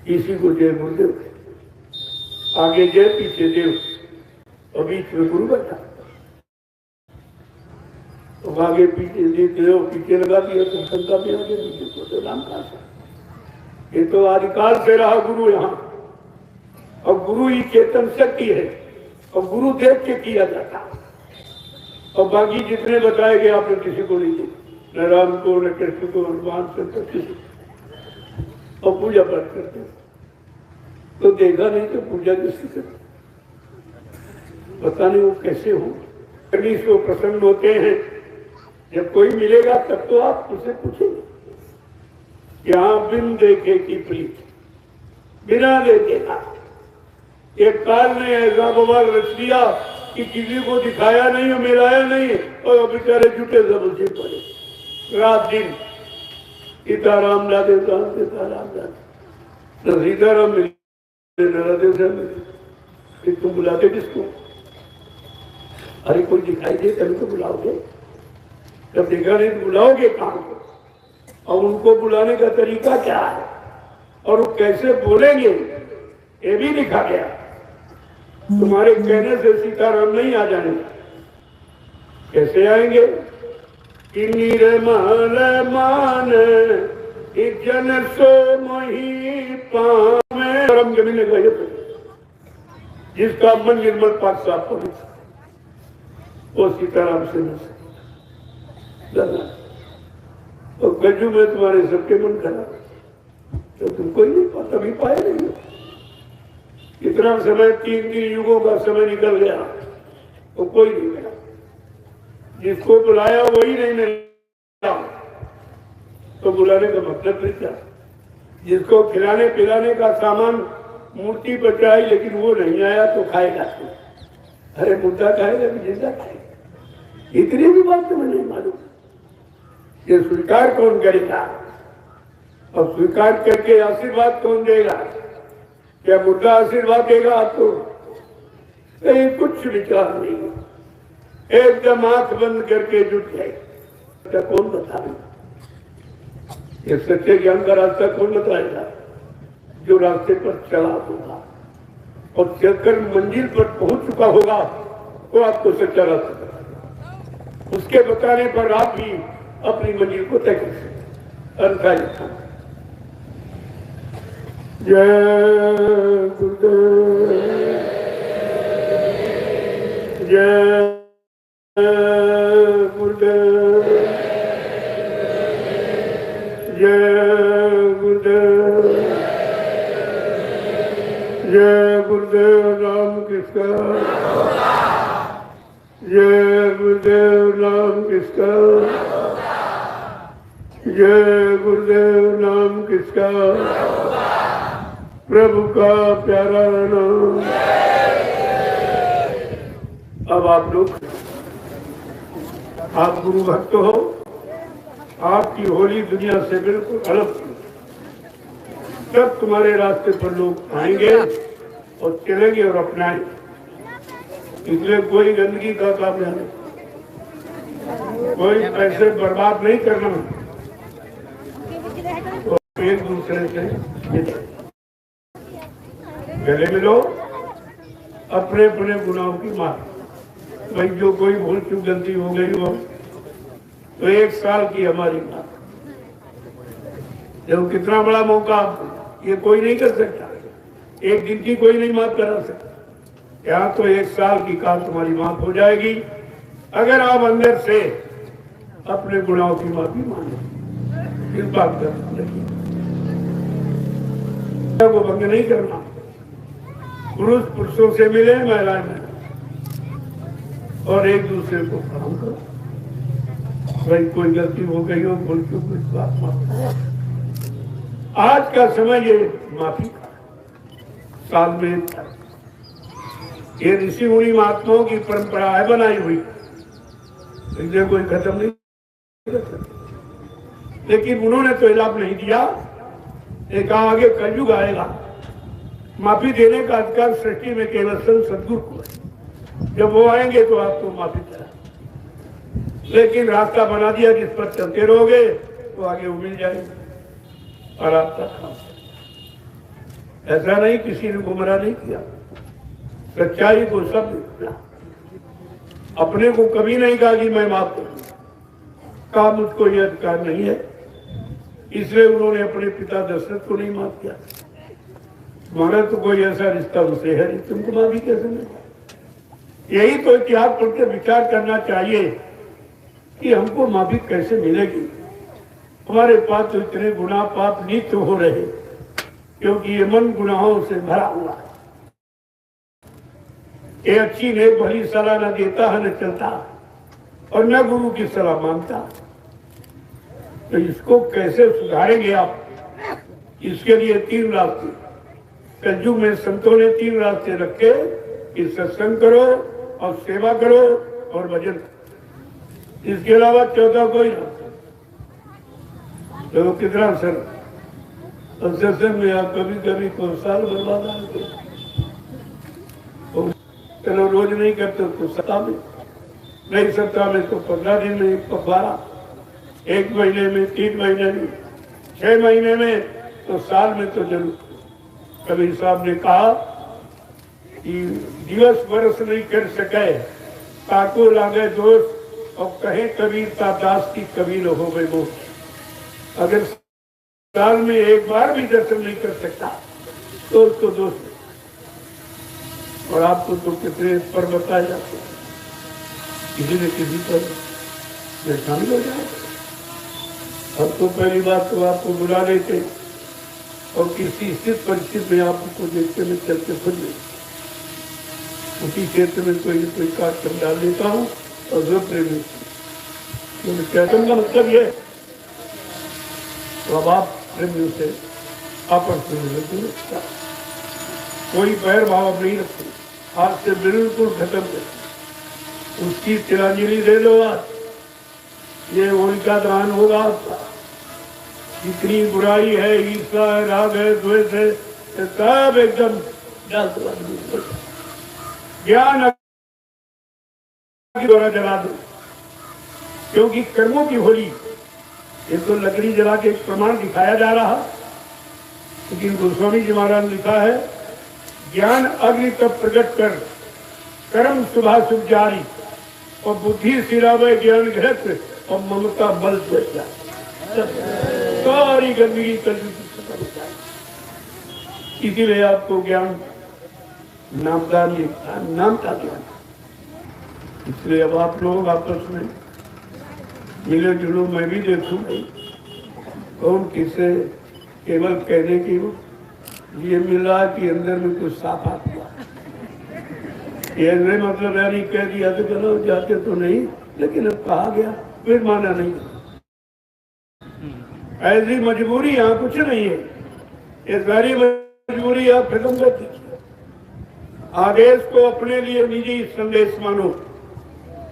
[SPEAKER 1] इसी को जय गुरुदेव, आगे जय पीछे देव और बीच में गुरु बैठा। तो आगे पीछे देव पीछे लगा दिया तो शंका भी आगे पीछे तो नाम कहा। ये तो आदिकाल से रहा गुरु यहाँ, और गुरु ही चेतन शक्ति है और गुरु देव के किया जाता। और बाकी जितने बताए गए आपने किसी को नहीं दिया, न राम को न कृष्ण को हनुमान से किसी। और पूजा पाठ करते तो देखा नहीं तो पूजा किसकी करते, पता नहीं वो कैसे हो। वो प्रसन्न होते हैं जब कोई मिलेगा तब तो आप उसे पूछेंगे। यहाँ बिन देखे की प्रीत बिना देखेगा। एक काल ने ऐसा बवाल रच दिया कि किसी को दिखाया नहीं और मिलाया नहीं और बेचारे जुटे सब उसी पड़े रात दिन। सीताराम राधे राम सीताराम राधे न सीताराम मिले न राधे श्याम मिले। तुम बुलाते किसको? अरे कोई दिखाई दे तभी तो बुलाओगे, जब देखा नहीं तो बुलाओगे कहाँ को? और उनको बुलाने का तरीका क्या है और वो कैसे बोलेंगे ये भी लिखा गया। तुम्हारे कहने से सीताराम नहीं आ जाएंगे, कैसे आएंगे? मान जन सो मही पावे परम जमीन गए तो जिसका मन निर्मल पाक साफ हो वो सीताराम से मिल सकता। और गज्जू में तुम्हारे सबके मन खराब तो तुमको ही नहीं पता भी पाए नहीं। इतना समय 3 युगों का समय निकल गया तो कोई नहीं मिला, जिसको बुलाया वही नहीं मिला तो बुलाने का मतलब नहीं था। जिसको खिलाने पिलाने का सामान मूर्ति पर चाहिए लेकिन वो नहीं आया तो खाएगा। अरे मुद्दा खाएगा कि जिंदा खाएगा? इतनी भी बात तो मैं नहीं मालूम। ये स्वीकार कौन करेगा और स्वीकार करके आशीर्वाद कौन देगा? क्या मुद्दा आशीर्वाद देगा आपको? कहीं कुछ विचार नहीं, एकदम आंख बंद करके जुट गए। कौन बताएगा? ये सच्चे ज्ञान का रास्ता कौन बताएगा? जो रास्ते पर चला होगा और चलकर मंजिल पर पहुंच चुका होगा वो आपको सच्चा रास्ता बताएगा। उसके बताने पर आप ही अपनी मंजिल को तय कर सकते। अर्थाई जय गुरुदेव जय गुरुदेव जय गुरुदेव जय गुरुदेव राम किसका जय गुरुदेव नाम किसका जय गुरुदेव नाम किसका प्रभु का प्यारा नाम। अब आप लोग आप गुरु भक्त हो, आपकी होली दुनिया से बिल्कुल अलग, तब तुम्हारे रास्ते पर लोग आएंगे और चलेंगे और अपनाएंगे। इसलिए कोई गंदगी का काम नहीं, कोई पैसे बर्बाद नहीं करना, तो एक दूसरे से गले मिलो, अपने अपने गुनाहों की मार। भाई जो कोई भूल चूक गलती हो गई हो तो 1 साल की हमारी मार, जब कितना बड़ा मौका ये कोई नहीं कर सकता, एक दिन की कोई नहीं माफ करा सकता। यहाँ तो 1 साल की काल तुम्हारी माफ हो जाएगी अगर आप अंदर से अपने गुनाहों की माफी मांगे। इस बात को भंग नहीं करना। पुरुष पुरुषों से मिले, महिलाएं मिले और एक दूसरे को प्रणाम करो। भाई कोई गलती हो गई हो, भूल चूक हुई, बात माफ। आज का समय ये माफी का साल में ये ऋषि मुनि महात्माओं की परंपरा है बनाई हुई, इसलिए कोई खत्म नहीं कर सकता। लेकिन उन्होंने तो इलाज नहीं दिया, एक आगे कलयुग आएगा, माफी देने का अधिकार सृष्टि में केवल सदगुरु को है। जब वो आएंगे तो आपको माफी करा, लेकिन रास्ता बना दिया जिस पर चलते रहोगे तो आगे वो मिल जाएगा और आपका काम। ऐसा नहीं किसी ने गुमराह नहीं किया, सच्चाई को सब अपने को कभी नहीं कहा कि मैं माफ करूं, कहा मुझको यह अधिकार नहीं है। इसलिए उन्होंने अपने पिता दशरथ को नहीं माफ किया। तुम्हारा तो कोई ऐसा रिश्ता उनसे है नहीं, तुमको माफी कैसे मिलेगी? यही तो इतिहास पढ़ के विचार करना चाहिए कि हमको माफी कैसे मिलेगी। हमारे पास तो इतने गुनाह पाप नित्य हो रहे, क्योंकि ये मन गुनाहों से भरा हुआ है। ये अच्छी ने भली सलाह न देता है, न चलता और न गुरु की सलाह मांगता। तो इसको कैसे सुधारेंगे आप? इसके लिए 3 रास्ते कलयुग में संतों ने 3 रास्ते रखे कि सत्संग करो और सेवा करो और भजन। इसके अलावा चौथा कोई रास्ता तो कितना सर और सत्संग में आप कभी कभी को साल बर्बाद आएंगे। चलो रोज नहीं करते तो सप्ताह में, नहीं सप्ताह में तो 15 दिन में, 12, 1 महीने में, 3 महीने में, 6 महीने में, तो साल में तो जरूर। कबीर साहब ने कहा कि दिवस बरस नहीं कर सके ताको लागे दोस्त, और कहे कबीर ता दास की कबीर हो गए वो। अगर साल में 1 बार भी दर्शन नहीं कर सकता तो उसको दोस्त। और आपको तो कितने पर बताए जाते हैं, किसी न किसी पर शामिल हो जाए। अब तो पहली बात तो आपको बुला लेते और किसी स्थित परिस्थिति में आपको देखते में चलते खुद में उसी क्षेत्र में कोई न कोई कार्यक्रम डाल देता हूँ और जो प्रेमी कार्यक्रम का मतलब ये तो अब आप प्रेमियों से आपस में कोई पैर भाव नहीं रखते, आज से बिल्कुल खत्म कर। उसकी तिलांजलि दे लो। आज ये उनका दान होगा आपका। जितनी बुराई है, ईर्ष्या है, राग है, द्वेष है, सब एकदम ज्ञान द्वारा जला दो। क्योंकि कर्मों की होली, ये तो लकड़ी जला के एक प्रमाण दिखाया जा रहा, लेकिन गोस्वामी जी महाराज ने लिखा है ज्ञान अग्नि तब प्रकट कर कर्म शुभाशुभ जारी, और बुद्धि सिरावे ज्ञान घृत और ममता बल सारी गंदगी कलयुग खत्म हो जाए। इसीलिए आपको ज्ञान नाम का ज्ञान, इसलिए अब आप लोग आपस में मिले जुलो। मैं भी देखूं भाई कौन किसे केवल कहने की ये मिला कि अंदर में कुछ साफ आ गया। ये नहीं मतलब यानी कह दिया तो चलो जाते तो नहीं, लेकिन अब कहा गया फिर माना नहीं। ऐसी मजबूरी यहाँ कुछ नहीं है। ये सारी मजबूरी आप खत्म कर दीजिए। आदेश को अपने लिए निजी संदेश मानो,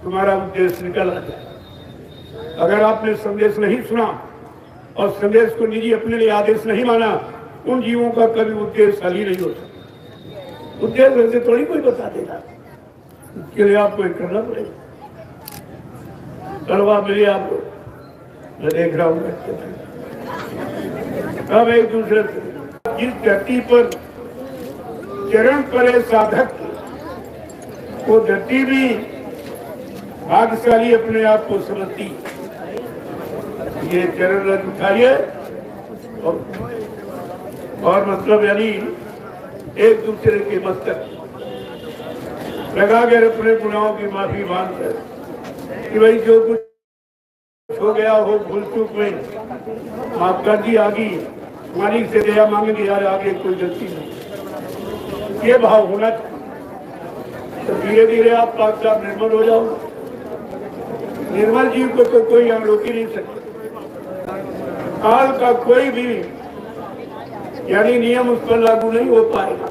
[SPEAKER 1] तुम्हारा उद्देश्य निकल आ जाए। अगर आपने संदेश नहीं सुना और संदेश को निजी अपने लिए आदेश नहीं माना, उन जीवों का कभी उद्देश्य हल ही नहीं हो सकता। उद्देश्य वैसे थोड़ी कोई बता देगा, इसके लिए आपको एक करना पड़ेगा। तलवा मिली आपको, मैं देख रहा हूँ अब एक दूसरे से जिस धरती पर चरण परे साधक, वो धरती भी भाग्यशाली अपने आप को समझती। ये चरण रथ उठाइए और मतलब यानी एक दूसरे के मस्तक लगाकर अपने गुनाहों की माफी मांगकर कि भाई जो कुछ हो गया हो भूल चूक में माफ कर दी, आगे मालिक से दया मांगेंगे यार आगे कोई गलती नहीं। ये भाव होना चाहिए तो धीरे धीरे आप पाक साहब निर्मल हो जाओ। निर्मल जीव को तो कोई हम रोक ही नहीं सकते। काल का कोई भी यानी नियम उस पर लागू नहीं हो पाएगा,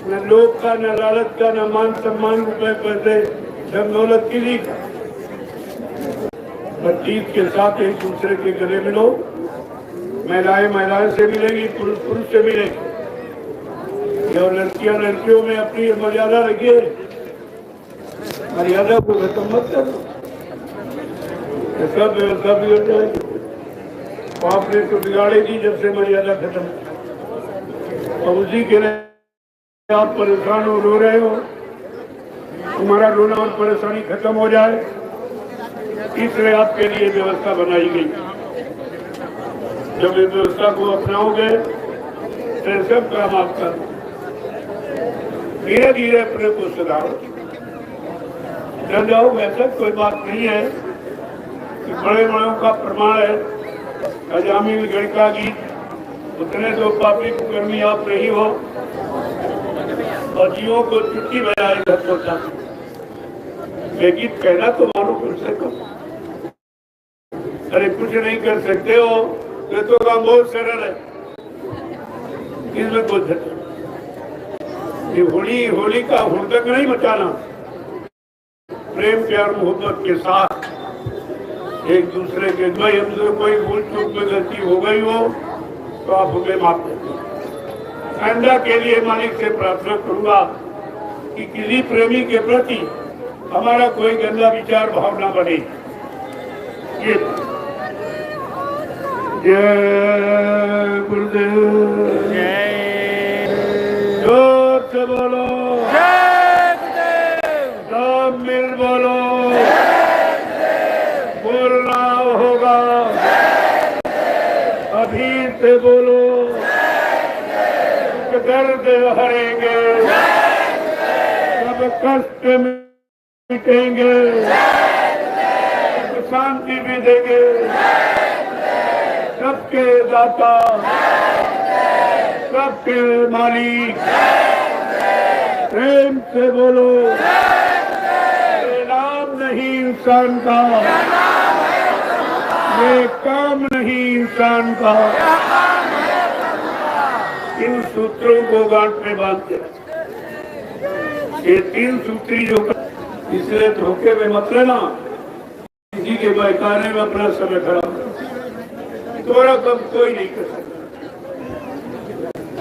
[SPEAKER 1] न लोक का, न लालच का, न मान सम्मान, रुपए पैसे, धन दौलत किसी का। हर चीज के साथ एक दूसरे के गले मिलो। महिलाएं से मिलेंगी, पुरुष से मिलेंगे, और लड़कियां लड़कियों में अपनी मर्यादा रखिए। मर्यादा को खत्म मत करो, सब व्यवस्था भी हो जाएगी। आपने तो बिगाड़े दी जब से मर्यादा खत्म, और उसी के लिए आप परेशान हो, रो रहे हो। तुम्हारा रोना और परेशानी खत्म हो जाए, इसलिए आपके लिए व्यवस्था बनाई गई। जब इस व्यवस्था को अपनाओगे तो सब काम आपका धीरे धीरे अपने को सुधारो। जब जाओ वैसा कोई बात नहीं है कि बड़े बड़ों का प्रमाण है। अजामिल गणिका गीत उतने तो पापी कुकर्मी आप नहीं हो, और जीवों को चुटकी बजाए घर पहुंचा। ये गीत कहना तो मानो कर सको, अरे कुछ नहीं कर सकते हो, ये तो काम बहुत सरल है, इसमें कुछ होली का हुड़दंग नहीं मचाना। प्रेम प्यार मोहब्बत के साथ एक दूसरे के भाई हमसे कोई भूल चूक में गलती हो गई हो तो आप हमें माफ कर दें। आइंदा के लिए मालिक से प्रार्थना करूंगा कि किसी प्रेमी के प्रति हमारा कोई गंदा विचार भावना बने। ये जय गुरुदेव, जोर से बोलो
[SPEAKER 2] जय गुरुदेव,
[SPEAKER 1] सब मिल बोलो, बोलना होगा अभी से बोलो, दर्द हरेंगे, सब कष्ट मिटेंगे, शांति भी देंगे, सबके दाता, सबके मालिक, प्रेम से बोलो, ये नाम नहीं इंसान का, ये काम नहीं इंसान का। इन सूत्रों को गांठ में बांधते ये 3 सूत्री जो, इसलिए धोखे में मत लेना, किसी के बहकाने में अपना समय खराब, तुम्हारा कम कोई नहीं कर सकता।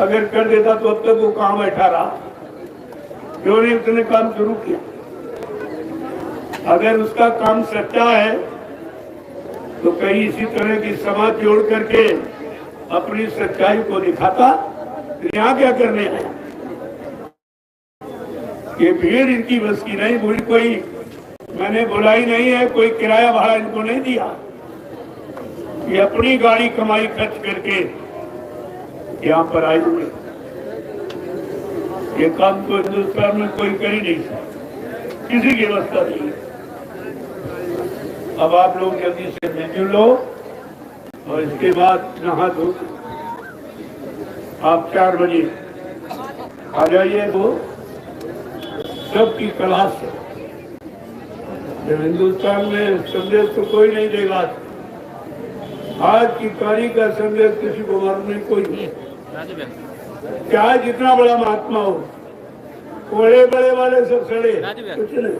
[SPEAKER 1] अगर कर देता तो अब तक वो काम बैठा रहा, क्यों नहीं उसने काम शुरू किया? अगर उसका काम सच्चा है तो कहीं इसी तरह की समाज जोड़ करके अपनी सच्चाई को दिखाता। यहाँ क्या करने आया? ये भीड़ इनकी बस की नहीं, भूल कोई मैंने बुलाई नहीं है, कोई किराया भाड़ा इनको नहीं दिया। ये अपनी गाड़ी कमाई खर्च करके यहाँ पर आए हुए। ये काम तो हिंदुस्तान में कोई कर ही नहीं सकता, किसी की व्यवस्था नहीं है। अब आप लोग जल्दी से मिल लो और इसके बाद नहा धो आप 4 बजे आ जाइए। वो सबकी क्लास है। जब हिंदुस्तान में संदेश तो कोई नहीं देगा, आज की तारीख का संदेश किसी को मालूम कोई नहीं। चाहे जितना बड़ा महात्मा हो, बड़े बड़े वाले सब सड़े, कुछ नहीं,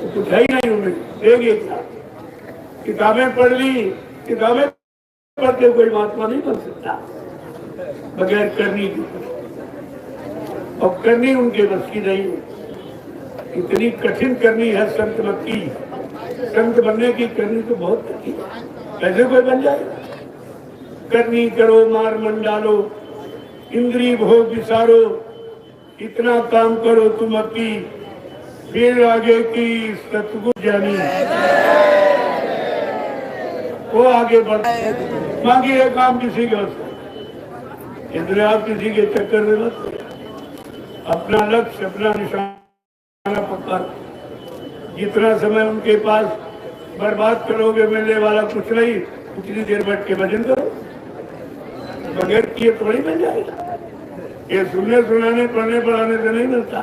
[SPEAKER 1] कुछ है ही नहीं उन्हें। देंगे क्या? किताबें पढ़ ली, किताबें पढ़ते कोई महात्मा नहीं बन सकता बगैर करनी की। और करनी उनके बस की नहीं, इतनी कठिन करनी है संत मत की। संत बनने की करनी तो बहुत कठिन है, कैसे कोई बन जाए? करनी करो, मार मन डालो, इंद्री भोग विसारो, इतना काम करो तुम अपनी, फिर आगे की सतगुरु जानी। वो आगे बढ़ बाकी ये काम किसी के होता, इसलिए आप किसी के चक्कर में मत। अपना लक्ष्य, अपना निशाना पक्का। जितना समय उनके पास बर्बाद करोगे, मिलने वाला कुछ नहीं। उतनी देर बैठ के भजन करो, बगैर किए थोड़ी मिल जाएगा। ये सुनने सुनाने, पढ़ने पढ़ाने से नहीं मिलता,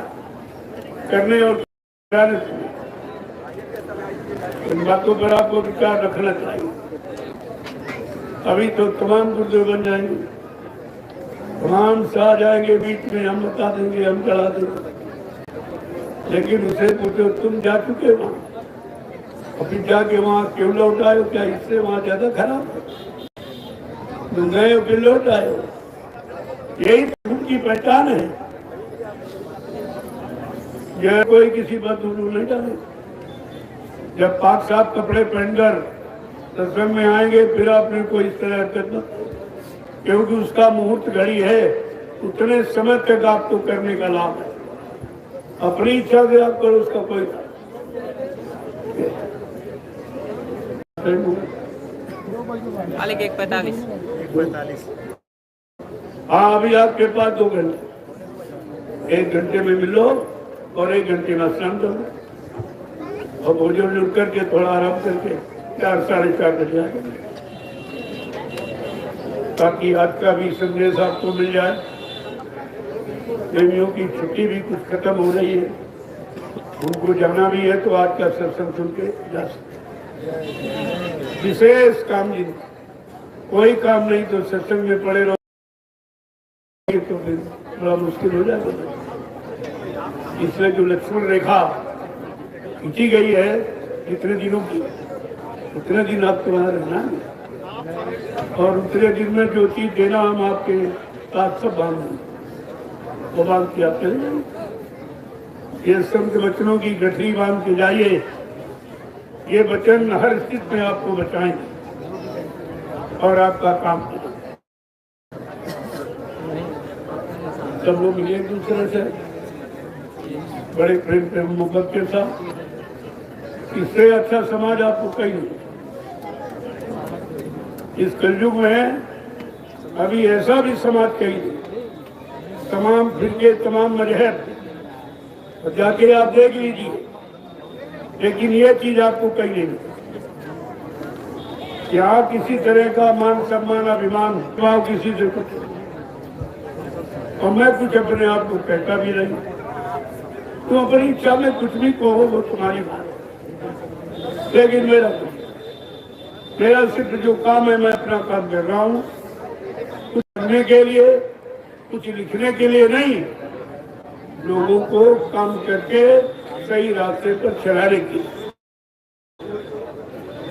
[SPEAKER 1] करने और कराने से। इन बातों पर आपको विचार रखना चाहिए। अभी तो तमाम गुरुदेव बन जाएंगे, तमाम से आ जाएंगे बीच में, हम बता देंगे, हम चला देंगे। लेकिन उसे पूछो तुम जा चुके वहां, अभी जाके वहां क्यों लौट आए हो? क्या इससे वहां ज्यादा खराब है? तुम गए हो फिर लौट आए हो, यही उनकी पहचान है। यह कोई किसी बात नहीं डाले। जब पाक साफ कपड़े पहनकर सत्संग में आएंगे, फिर आपने कोई इस तरह करना, क्योंकि उसका मुहूर्त घड़ी है। उतने समय तक आपको करने का लाभ है। अपनी इच्छा से आप करो, उसका कोई
[SPEAKER 2] मालिक 1:45।
[SPEAKER 1] हाँ, अभी आपके पास 2 घंटे, 1 घंटे में मिलो और 1 घंटे में स्नान करो और भोजन उठ करके थोड़ा आराम करके 4 साढ़े 4 बजे आए, ताकि आज का भी संदेश आपको मिल जाए। प्रेमियों की छुट्टी भी कुछ खत्म हो रही है, उनको जाना भी है, तो आज का सत्संग सुन के जा सकते। विशेष काम जिन कोई काम नहीं तो सत्संग में पड़े रहो, तो फिर बड़ा मुश्किल हो जाएगा। इसलिए जो लक्ष्मण रेखा खींची गई है इतने दिनों की, उतने दिन आपको वहां रहना है। और उतने दिन में जो चीज देना हम आपके साथ सब बांध दें, वो बांध के आप चले जाइए। ये संत वचनों की गठरी बांध के जाइए। ये वचन हर स्थिति में आपको बचाएंगे और आपका काम सब लोग मिले एक दूसरे से बड़े प्रेम प्रेम मोहब्बत के साथ। इससे अच्छा समाज आपको कहीं नहीं। इस कलयुग में अभी ऐसा भी समाज कहीं नहीं। तमाम फिरके, तमाम मजहब जाके आप देख लीजिए, लेकिन ये चीज आपको कहीं नहीं। यहाँ किसी तरह का मान सम्मान, अभिमान भाव किसी से कुछ, और मैं कुछ अपने आप को कहता भी नहीं। तुम अपनी इच्छा में कुछ भी कहो, वो तुम्हारी बात। लेकिन मेरा सिर्फ जो काम है, मैं अपना काम कर रहा हूँ। कुछ करने के लिए, कुछ लिखने के लिए नहीं, लोगों को काम करके सही रास्ते पर चलाने की।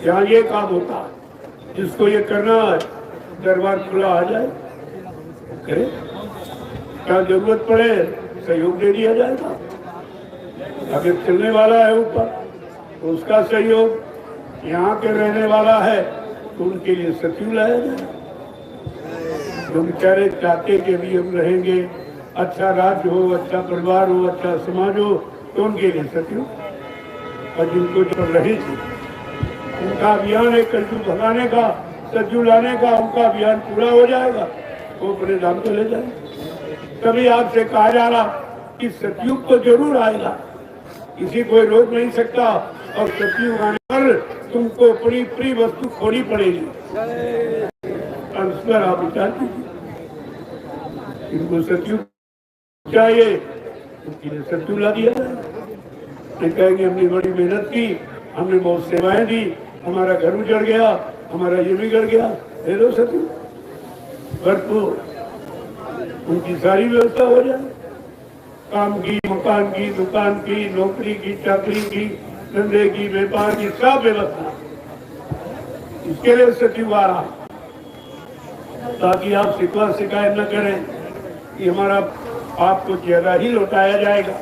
[SPEAKER 1] जहाँ ये काम होता है, जिसको ये करना है, दरबार खुला आ जाए, करे। क्या जरूरत पड़े सहयोग दे दिया जाएगा। अगर चलने वाला है ऊपर तो उसका सहयोग, यहाँ के रहने वाला है तो उनके लिए सचिव लाया जाए। जो बेचारे चाहते कि भी हम रहेंगे, अच्छा राज्य हो, अच्छा परिवार हो, अच्छा समाज हो, तो उनके लिए सचिव। और जिनको जो रहे थे, उनका अभियान है कलयुग भगाने का। सतयुग लाने का उनका अभियान पूरा हो जाएगा, वो अपने धाम को ले जाएंगे। कभी आपसे कहा जा रहा कि सतयुग तो जरूर आएगा, किसी कोई रोक नहीं सकता, और सतयुग आने पर तुमको अपनी प्रिय वस्तु खोनी पड़ेगी। पर आप विचार कीजिए, इनको सतयुग चाहिए, उनके लिए सतयुग ला दिया जाए। कहेंगे हमने बड़ी मेहनत की, हमने बहुत सेवाएं दी, हमारा घर उजड़ गया, हमारा ये बिगड़ गया, ले लो सतयुग भरपूर, उनकी सारी व्यवस्था हो जाए, काम की, मकान की, दुकान की, नौकरी की, चाकरी की, धंधे की, व्यापार की, सब व्यवस्था। इसके लिए सतयुग आ रहा, ताकि आप शिकवा शिकायत न करें कि हमारा आपको ज्यादा ही लौटाया जाएगा।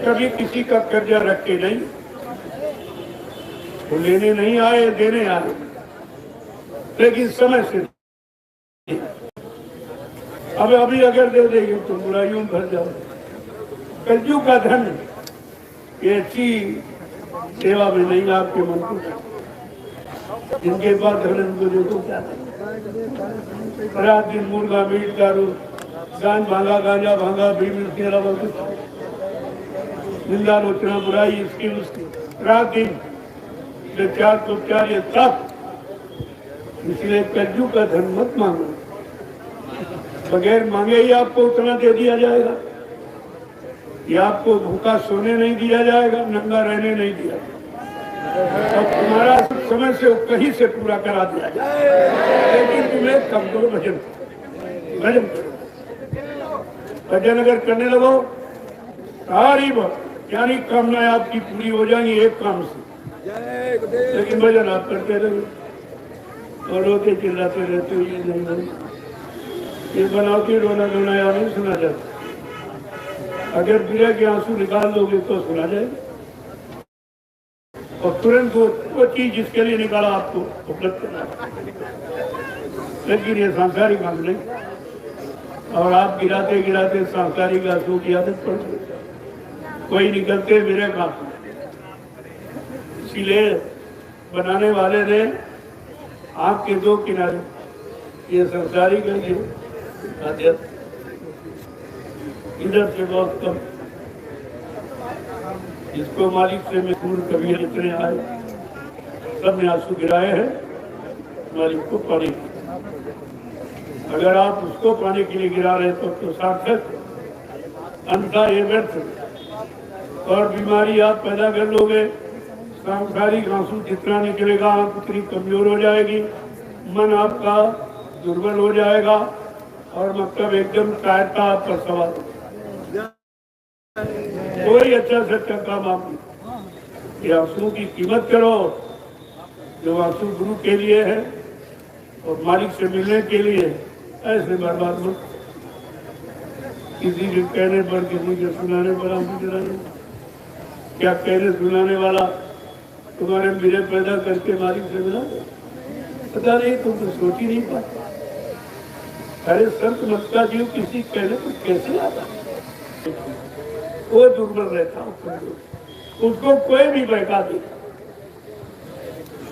[SPEAKER 1] कभी किसी का कर्जा रख के नहीं, वो लेने नहीं आए, देने आए, लेकिन समय से। अब अभी अगर दे देंगे तो बुराइयों भर जाओ। कलयुग का धन ये अच्छी सेवा में नहीं, आपके मन को, जिनके पास धन उनको देखो क्या रात दिन मुर्गा मीट दारू गान भांगा गांजा भांगा भी मिलके अलावा कुछ निंदा लोचना बुराई इसकी उसकी रात दिन चार तो चार ये सब। इसलिए कलयुग का धन मत मांगो, बगैर मांगे ही आपको उतना दे दिया जाएगा, ये आपको भूखा सोने नहीं दिया जाएगा, नंगा रहने नहीं दिया, और तुम्हारा समय से कहीं से पूरा करा दिया जाए। लेकिन तुम्हें कम करो, भजन भजन करो, भजन अगर करने लगो सारी यानी कामनाएं आपकी पूरी हो जाएंगी एक काम से। लेकिन भजन आप करते रहो और रोते चिल्लाते रहते हो, ये नहीं, ये बनावटी रोना धोना या नहीं सुना जाता। अगर बिना के आंसू निकाल दोगे तो सुना जाएगा, और तुरंत वो चीज जिसके लिए निकाला आपको उपलब्ध करना। लेकिन ये सांसारिक मांग नहीं, और आप गिराते गिराते सांसारिक आंसू की आदत पड़ गई, कोई निकलते मेरे काम। इसीलिए बनाने वाले ने आँख के दो किनारे, ये सांसारिक है, ये आध्यात्मिक, इधर से बहुत कम। जिसको मालिक से में दूर कभी जितने आए सब ने आंसू गिराए हैं मालिक को पाने के। अगर आप उसको पाने के लिए गिरा रहे तो सार्थक, अन्यथा ये व्यर्थ। और बीमारी आप पैदा कर लोगे, सांसारिक आंसू जितना निकलेगा आंख उतनी कमजोर हो जाएगी, मन आपका दुर्बल हो जाएगा, और मतलब एकदम कायरता आप पर सवाल। कोई अच्छा सच्चा काम आप ये आंसू की कीमत करो, जो आंसू गुरु के लिए है और मालिक से मिलने के लिए। ऐसे बर्बाद मत, किसी के कहने पर, किसी के सुनाने पर आंसू गिराने, क्या कहने सुनाने वाला तुम्हारे मेरे पैदा करके मालिक से मिला, पता नहीं, तुम तो सोच ही नहीं पाते। अरे संत मक्का जीव किसी कहने पर कैसे आता, वो दुर्बल रहता, उसको कोई भी बहका दे,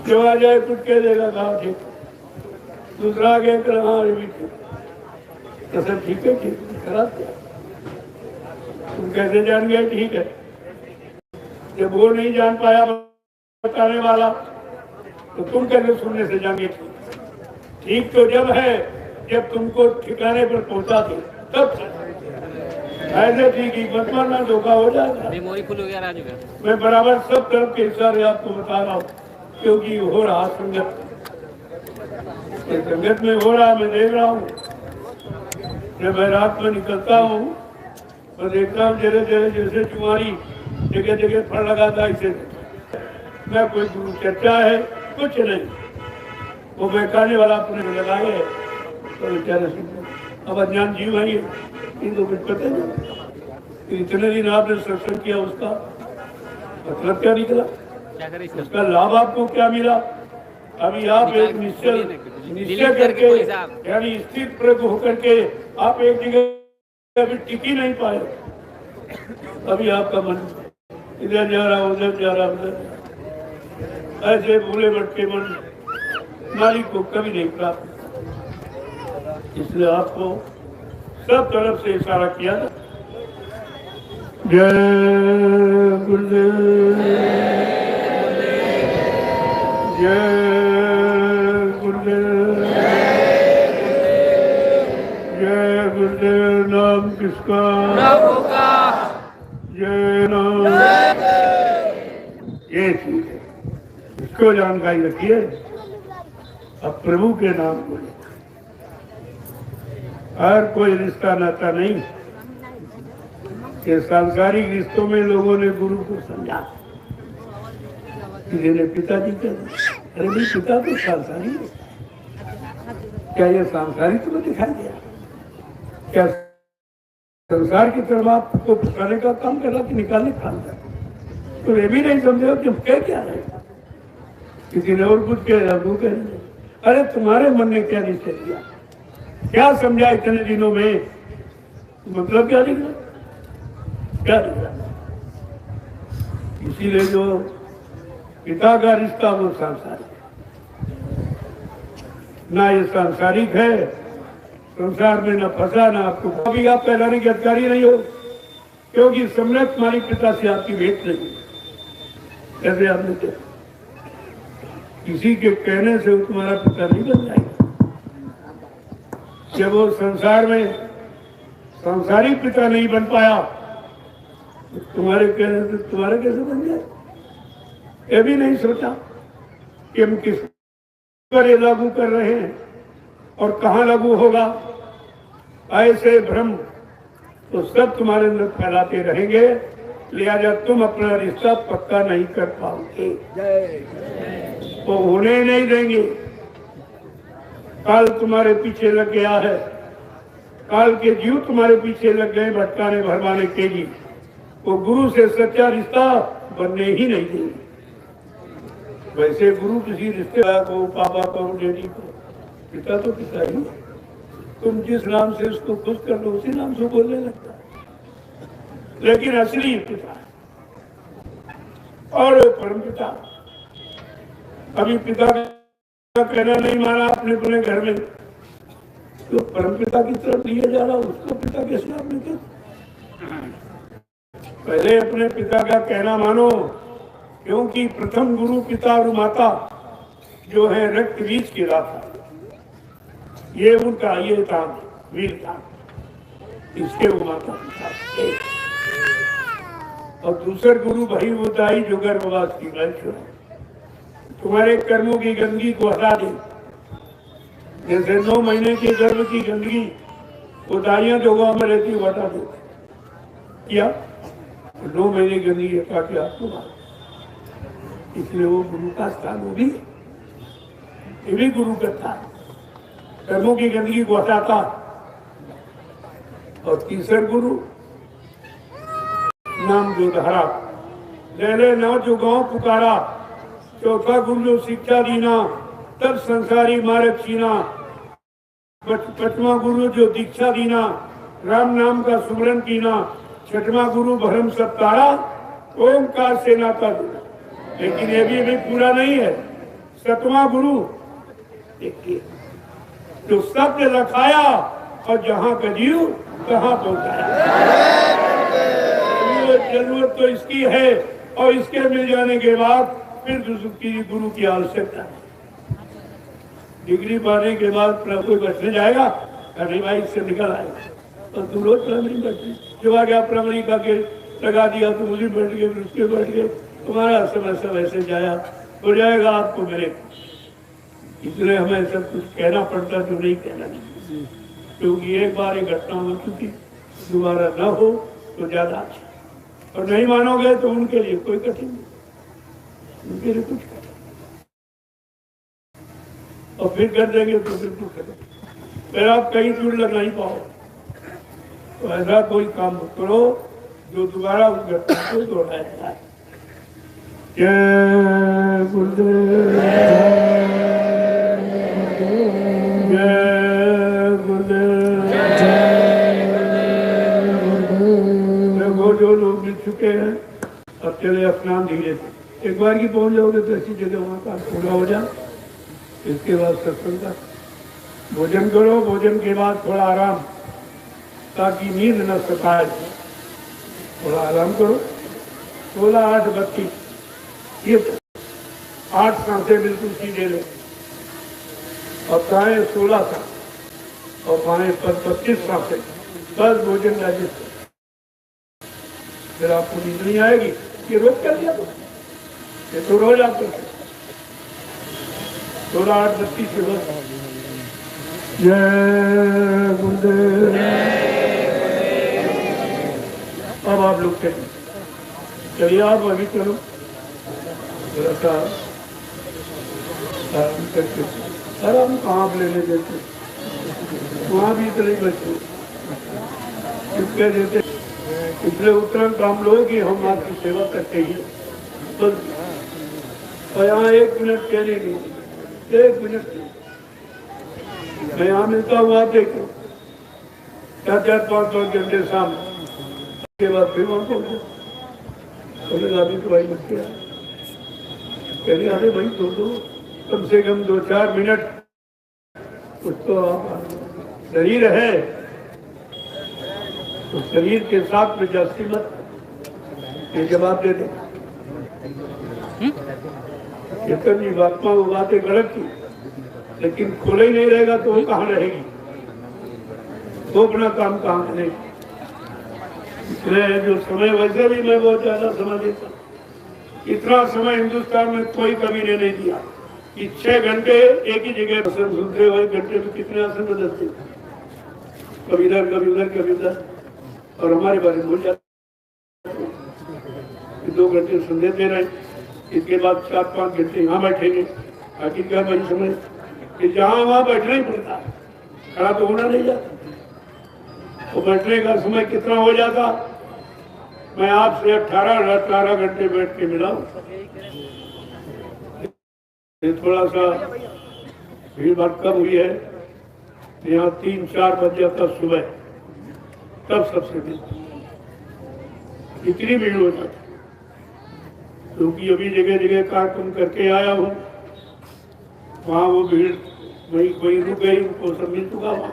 [SPEAKER 1] जो आ जाए कुछ कह देगा कहा ठीक, दूसरा आगे कर हाँ ये भी ठीक, तो सब ठीक है, ठीक खराब क्या, तुम कैसे जान गए ठीक है। जब वो नहीं जान पाया बताने वाला, तो तुम कैसे सुनने से जाएंगे ठीक। तो जब है जब तुमको ठिकाने पर पहुंचा दे तब ऐसे ठीक ही मत मारना, धोखा हो जाएगा।
[SPEAKER 2] मेमोरी फुल हो गया राजू का।
[SPEAKER 1] मैं बराबर सब तरफ के इशारे आपको बता रहा हूँ, क्योंकि हो रहा संगत, संगत में हो रहा, मैं देख रहा हूँ। जब मैं रात में निकलता हूँ और देखता हूँ धीरे धीरे जैसे चुमारी जगह जगह फल लगाता, इसे मैं कोई गुरु चर्चा है कुछ नहीं, वो बहकाने वाला अपने में लगाए है, तो बेचारे अब अज्ञान जीव है, इनको कुछ पता नहीं। इतने दिन आपने सत्संग किया, उसका मतलब क्या निकला, उसका लाभ आपको क्या मिला। अभी आप एक निश्चय करके यानी स्थिर प्रज्ञ होकर के आप एक जगह अभी टिक ही नहीं पाए। अभी आपका मन इधर जा रहा, उधर जा रहा, उधर ऐसे भूले भटके मन मालिक को कभी नहीं प्राप्त, इसलिए आपको सब तरफ से इशारा किया था। जय गुरुदेव, जय गुरुदेव, जय गुरुदेव। नाम किसका? जय नाम। ये चीज है, इसको जानकारी रखिए। अब प्रभु के नाम को हर कोई रिश्ता नाता नहीं। ये सांसारिक रिश्तों में लोगों ने गुरु को समझा, इन्हें पिताजी कह दिया। अरे भाई पिता तो सांसारिक है, क्या ये सांसारिक तुम्हें दिखाई दिया? क्या संसार की तरफ आपको पुकारने का काम कर रहा कि निकालने का काम कर? तो ये भी नहीं समझे कि हम कह क्या रहे, किसी ने और कुछ कह रहा वो कह रहे। अरे तुम्हारे मन ने क्या निश्चय किया, क्या समझा इतने दिनों में? मतलब क्या निकला, क्या निकला? इसीलिए जो पिता का रिश्ता वो सांसारिक है ना, ये सांसारिक है। संसार में न फंसा ना आपको कभी आप कहलाने के अधिकारी नहीं हो, क्योंकि सम्यक तुम्हारी पिता से आपकी भेंट नहीं। ऐसे आपने कहा किसी के कहने से वो तुम्हारा पिता नहीं बन जाएगा। जब वो संसार में सांसारिक पिता नहीं बन पाया, तो तुम्हारे कहने से तुम्हारा कैसे बन जाए? ये भी नहीं सोचा कि हम किस पर ये लागू कर रहे हैं और कहाँ लागू होगा। ऐसे भ्रम तो सब तुम्हारे अंदर फैलाते रहेंगे, लिहाजा तुम अपना रिश्ता पक्का नहीं कर पाओगे, वो होने नहीं देंगे। काल तुम्हारे पीछे लग गया है, काल के जीव तुम्हारे पीछे लग गए भटकाने भरमाने के लिए, वो गुरु से सच्चा रिश्ता बनने ही नहीं देंगे। वैसे गुरु किसी रिश्तेदार को, पापा को, डैडी को, पिता तो पिता ही, तुम जिस नाम से उसको खुश कर लो उसी नाम से बोलने लगता है, लेकिन असली पिता और परम पिता। अभी पिता का कहना नहीं माना आपने अपने घर में, तो परम पिता की तरफ लिए जा रहा, उसको पिता कैसे आपने कहा? पहले अपने पिता का कहना मानो, क्योंकि प्रथम गुरु पिता और माता जो है रक्त बीज की रात, ये उनका ये था वीर था, इसके वो माता पिता। और दूसरे गुरु भाई वो दाई जो गर्भवास की छोड़ा, तुम्हारे कर्मों की गंदगी को हटा दे। जैसे 9 महीने के गर्भ की गंदगी वो दाइयां जो गाँव में रहती वो हटा दे, क्या 9 महीने की गंदगी हटा के आपको मार। इसलिए वो गुरु का स्थान वो भी, ये भी गुरु का था, कर्मों की गंदगी को हटाता। और तीसरा गुरु नाम जो धरा, पहले ना जो गांव पुकारा, चौथा गुरु जो शिक्षा दीना, तब संसारी मार्ग छीना, पांचवा गुरु जो दीक्षा दीना, राम नाम का सुमरन कीना, छठवां गुरु भरम सत्तारा, ओमकार से नाता देना। लेकिन ये भी पूरा नहीं है। 7वां गुरु देखिए, जो सत्य रखाया और जहां का जीव कहां पहुंचाया। जरूरत तो इसकी है, और इसके मिल जाने के बाद फिर दूसरी गुरु की आवश्यकता है। डिग्री पाने के बाद कोई बैठने जाएगा, अरे भाई इससे निकल आएगा, और तुम रोज प्राइमरी बैठे, जो आ गया प्राइमरी का के लगा दिया, तो मुझे बैठ गए, फिर उसके बैठ गए, तुम्हारा समय सब ऐसे जाया हो जाएगा आपको मेरे। इसलिए हमें सब कुछ कहना पड़ता जो नहीं कहना चाहिए, क्योंकि एक बार एक घटना हो चुकी, दोबारा न हो तो ज्यादा अच्छा। और नहीं मानोगे तो उनके लिए कोई कठिन नहीं, उनके लिए कुछ कठिन, और फिर कर देंगे तो बिल्कुल करें, फिर आप कहीं दूर लग नहीं पाओ। तो ऐसा कोई काम करो जो दोबारा उस घटना को दोहराया जाए। जय गुरुदेव, जय गुरुदेव। देखो जो लोग मिल चुके हैं, अब चले स्नान धीरे से, एक बार की पहुंच जाओगे तो ऐसी जगह वहां का पूरा हो जाए, इसके बाद सत्संग का भोजन करो, भोजन के बाद थोड़ा आराम, ताकि नींद न सताए। थोड़ा आराम करो। 16, 8, 32 ये 8 सांसें बिल्कुल सीधे लो और खाएं 16 सांस और खाएं 25 सांसें, बस भोजन डाइजेस्ट। फिर आपको नींद नहीं आएगी। ये रोज कर दिया तो ये तो रोज आप करते 16, 8, 32 से बस। जय गुरुदेव। अब आप लोग चलिए, आप अभी करो थोड़ा सा आराम करके। आराम कहाँ आप लेने देते, वहाँ भी इतने बच्चे इसके देते, इसलिए उत्तरायण काम लो कि हम आपकी सेवा करते ही बस। और यहाँ 1 मिनट के लिए नहीं, 1 मिनट मैं यहाँ मिलता हूँ, आप देखो 4-4, 5-5 घंटे सामने के बाद फिर वहाँ पहुँचे। अभी तो भाई मत किया, कहने अरे भाई दो कम से कम 2-4 मिनट कुछ तो आप शरीर है तो शरीर के साथ में जास्ती मत। ये जवाब दे दे चेतन जी आत्मा वो बातें गलत थी, लेकिन खुले ही नहीं रहेगा तो वो कहाँ रहेगी, वो अपना काम कहाँ करेगी। इसलिए जो समय, वैसे भी मैं बहुत ज्यादा समय देता, इतना समय हिंदुस्तान में कोई कभी ने नहीं दिया कि 6 घंटे एक ही जगह आसन सुनते हुए, घंटे में कितने आसन बदलते, कभी इधर कभी उधर कभी उधर, और हमारे बारे में भूल जाते। 2 घंटे संदेह दे रहे, इसके बाद 4-5 घंटे यहाँ बैठेंगे। आखिर क्या बड़ी समय कि जहाँ वहाँ बैठना ही पड़ता है, खड़ा तो होना नहीं जाता। तो बैठने का समय कितना हो जाता, मैं आपसे 18 घंटे बैठ के मिला हूँ। थोड़ा सा भीड़ भाड़ कम हुई है, यहाँ 3-4 बज जाता सुबह, तब सबसे मिलती इतनी भीड़ हो जाती, क्योंकि अभी जगह जगह कार्यक्रम करके आया हूँ, वहाँ वो भीड़ वही रुक गई, उनको सब मिल चुका वहाँ,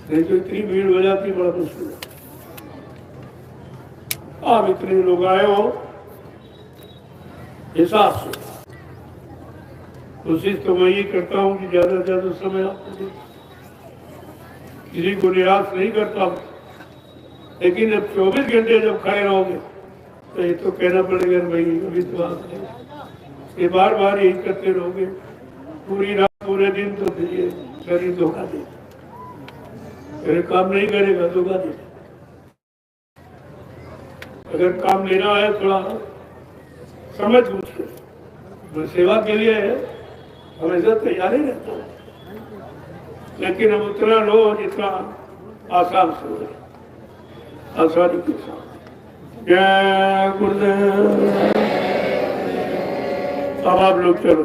[SPEAKER 1] नहीं तो इतनी भीड़ हो जाती, बड़ा मुश्किल है। आप इतने लोग आए हो हिसाब से, कोशिश तो मैं ये करता हूँ कि ज्यादा से ज्यादा समय आपको दे, किसी को निराश नहीं करता हूँ, लेकिन जब 24 घंटे जब खड़े रहोगे तो ये तो कहना पड़ेगा भाई अभी तो आप ये बार बार यही करते रहोगे पूरी रात पूरे दिन, तो फिर ये शरीर धोखा दे, मेरे काम नहीं करेगा, धोखा दे। अगर काम लेना है थोड़ा समझ बूझ के, मैं सेवा के लिए हमेशा तैयार ही रहता हूँ, लेकिन अब उतना लो जितना आसान से हो, आसानी के साथ। जय गुरुदेव। अब आप लोग चलो।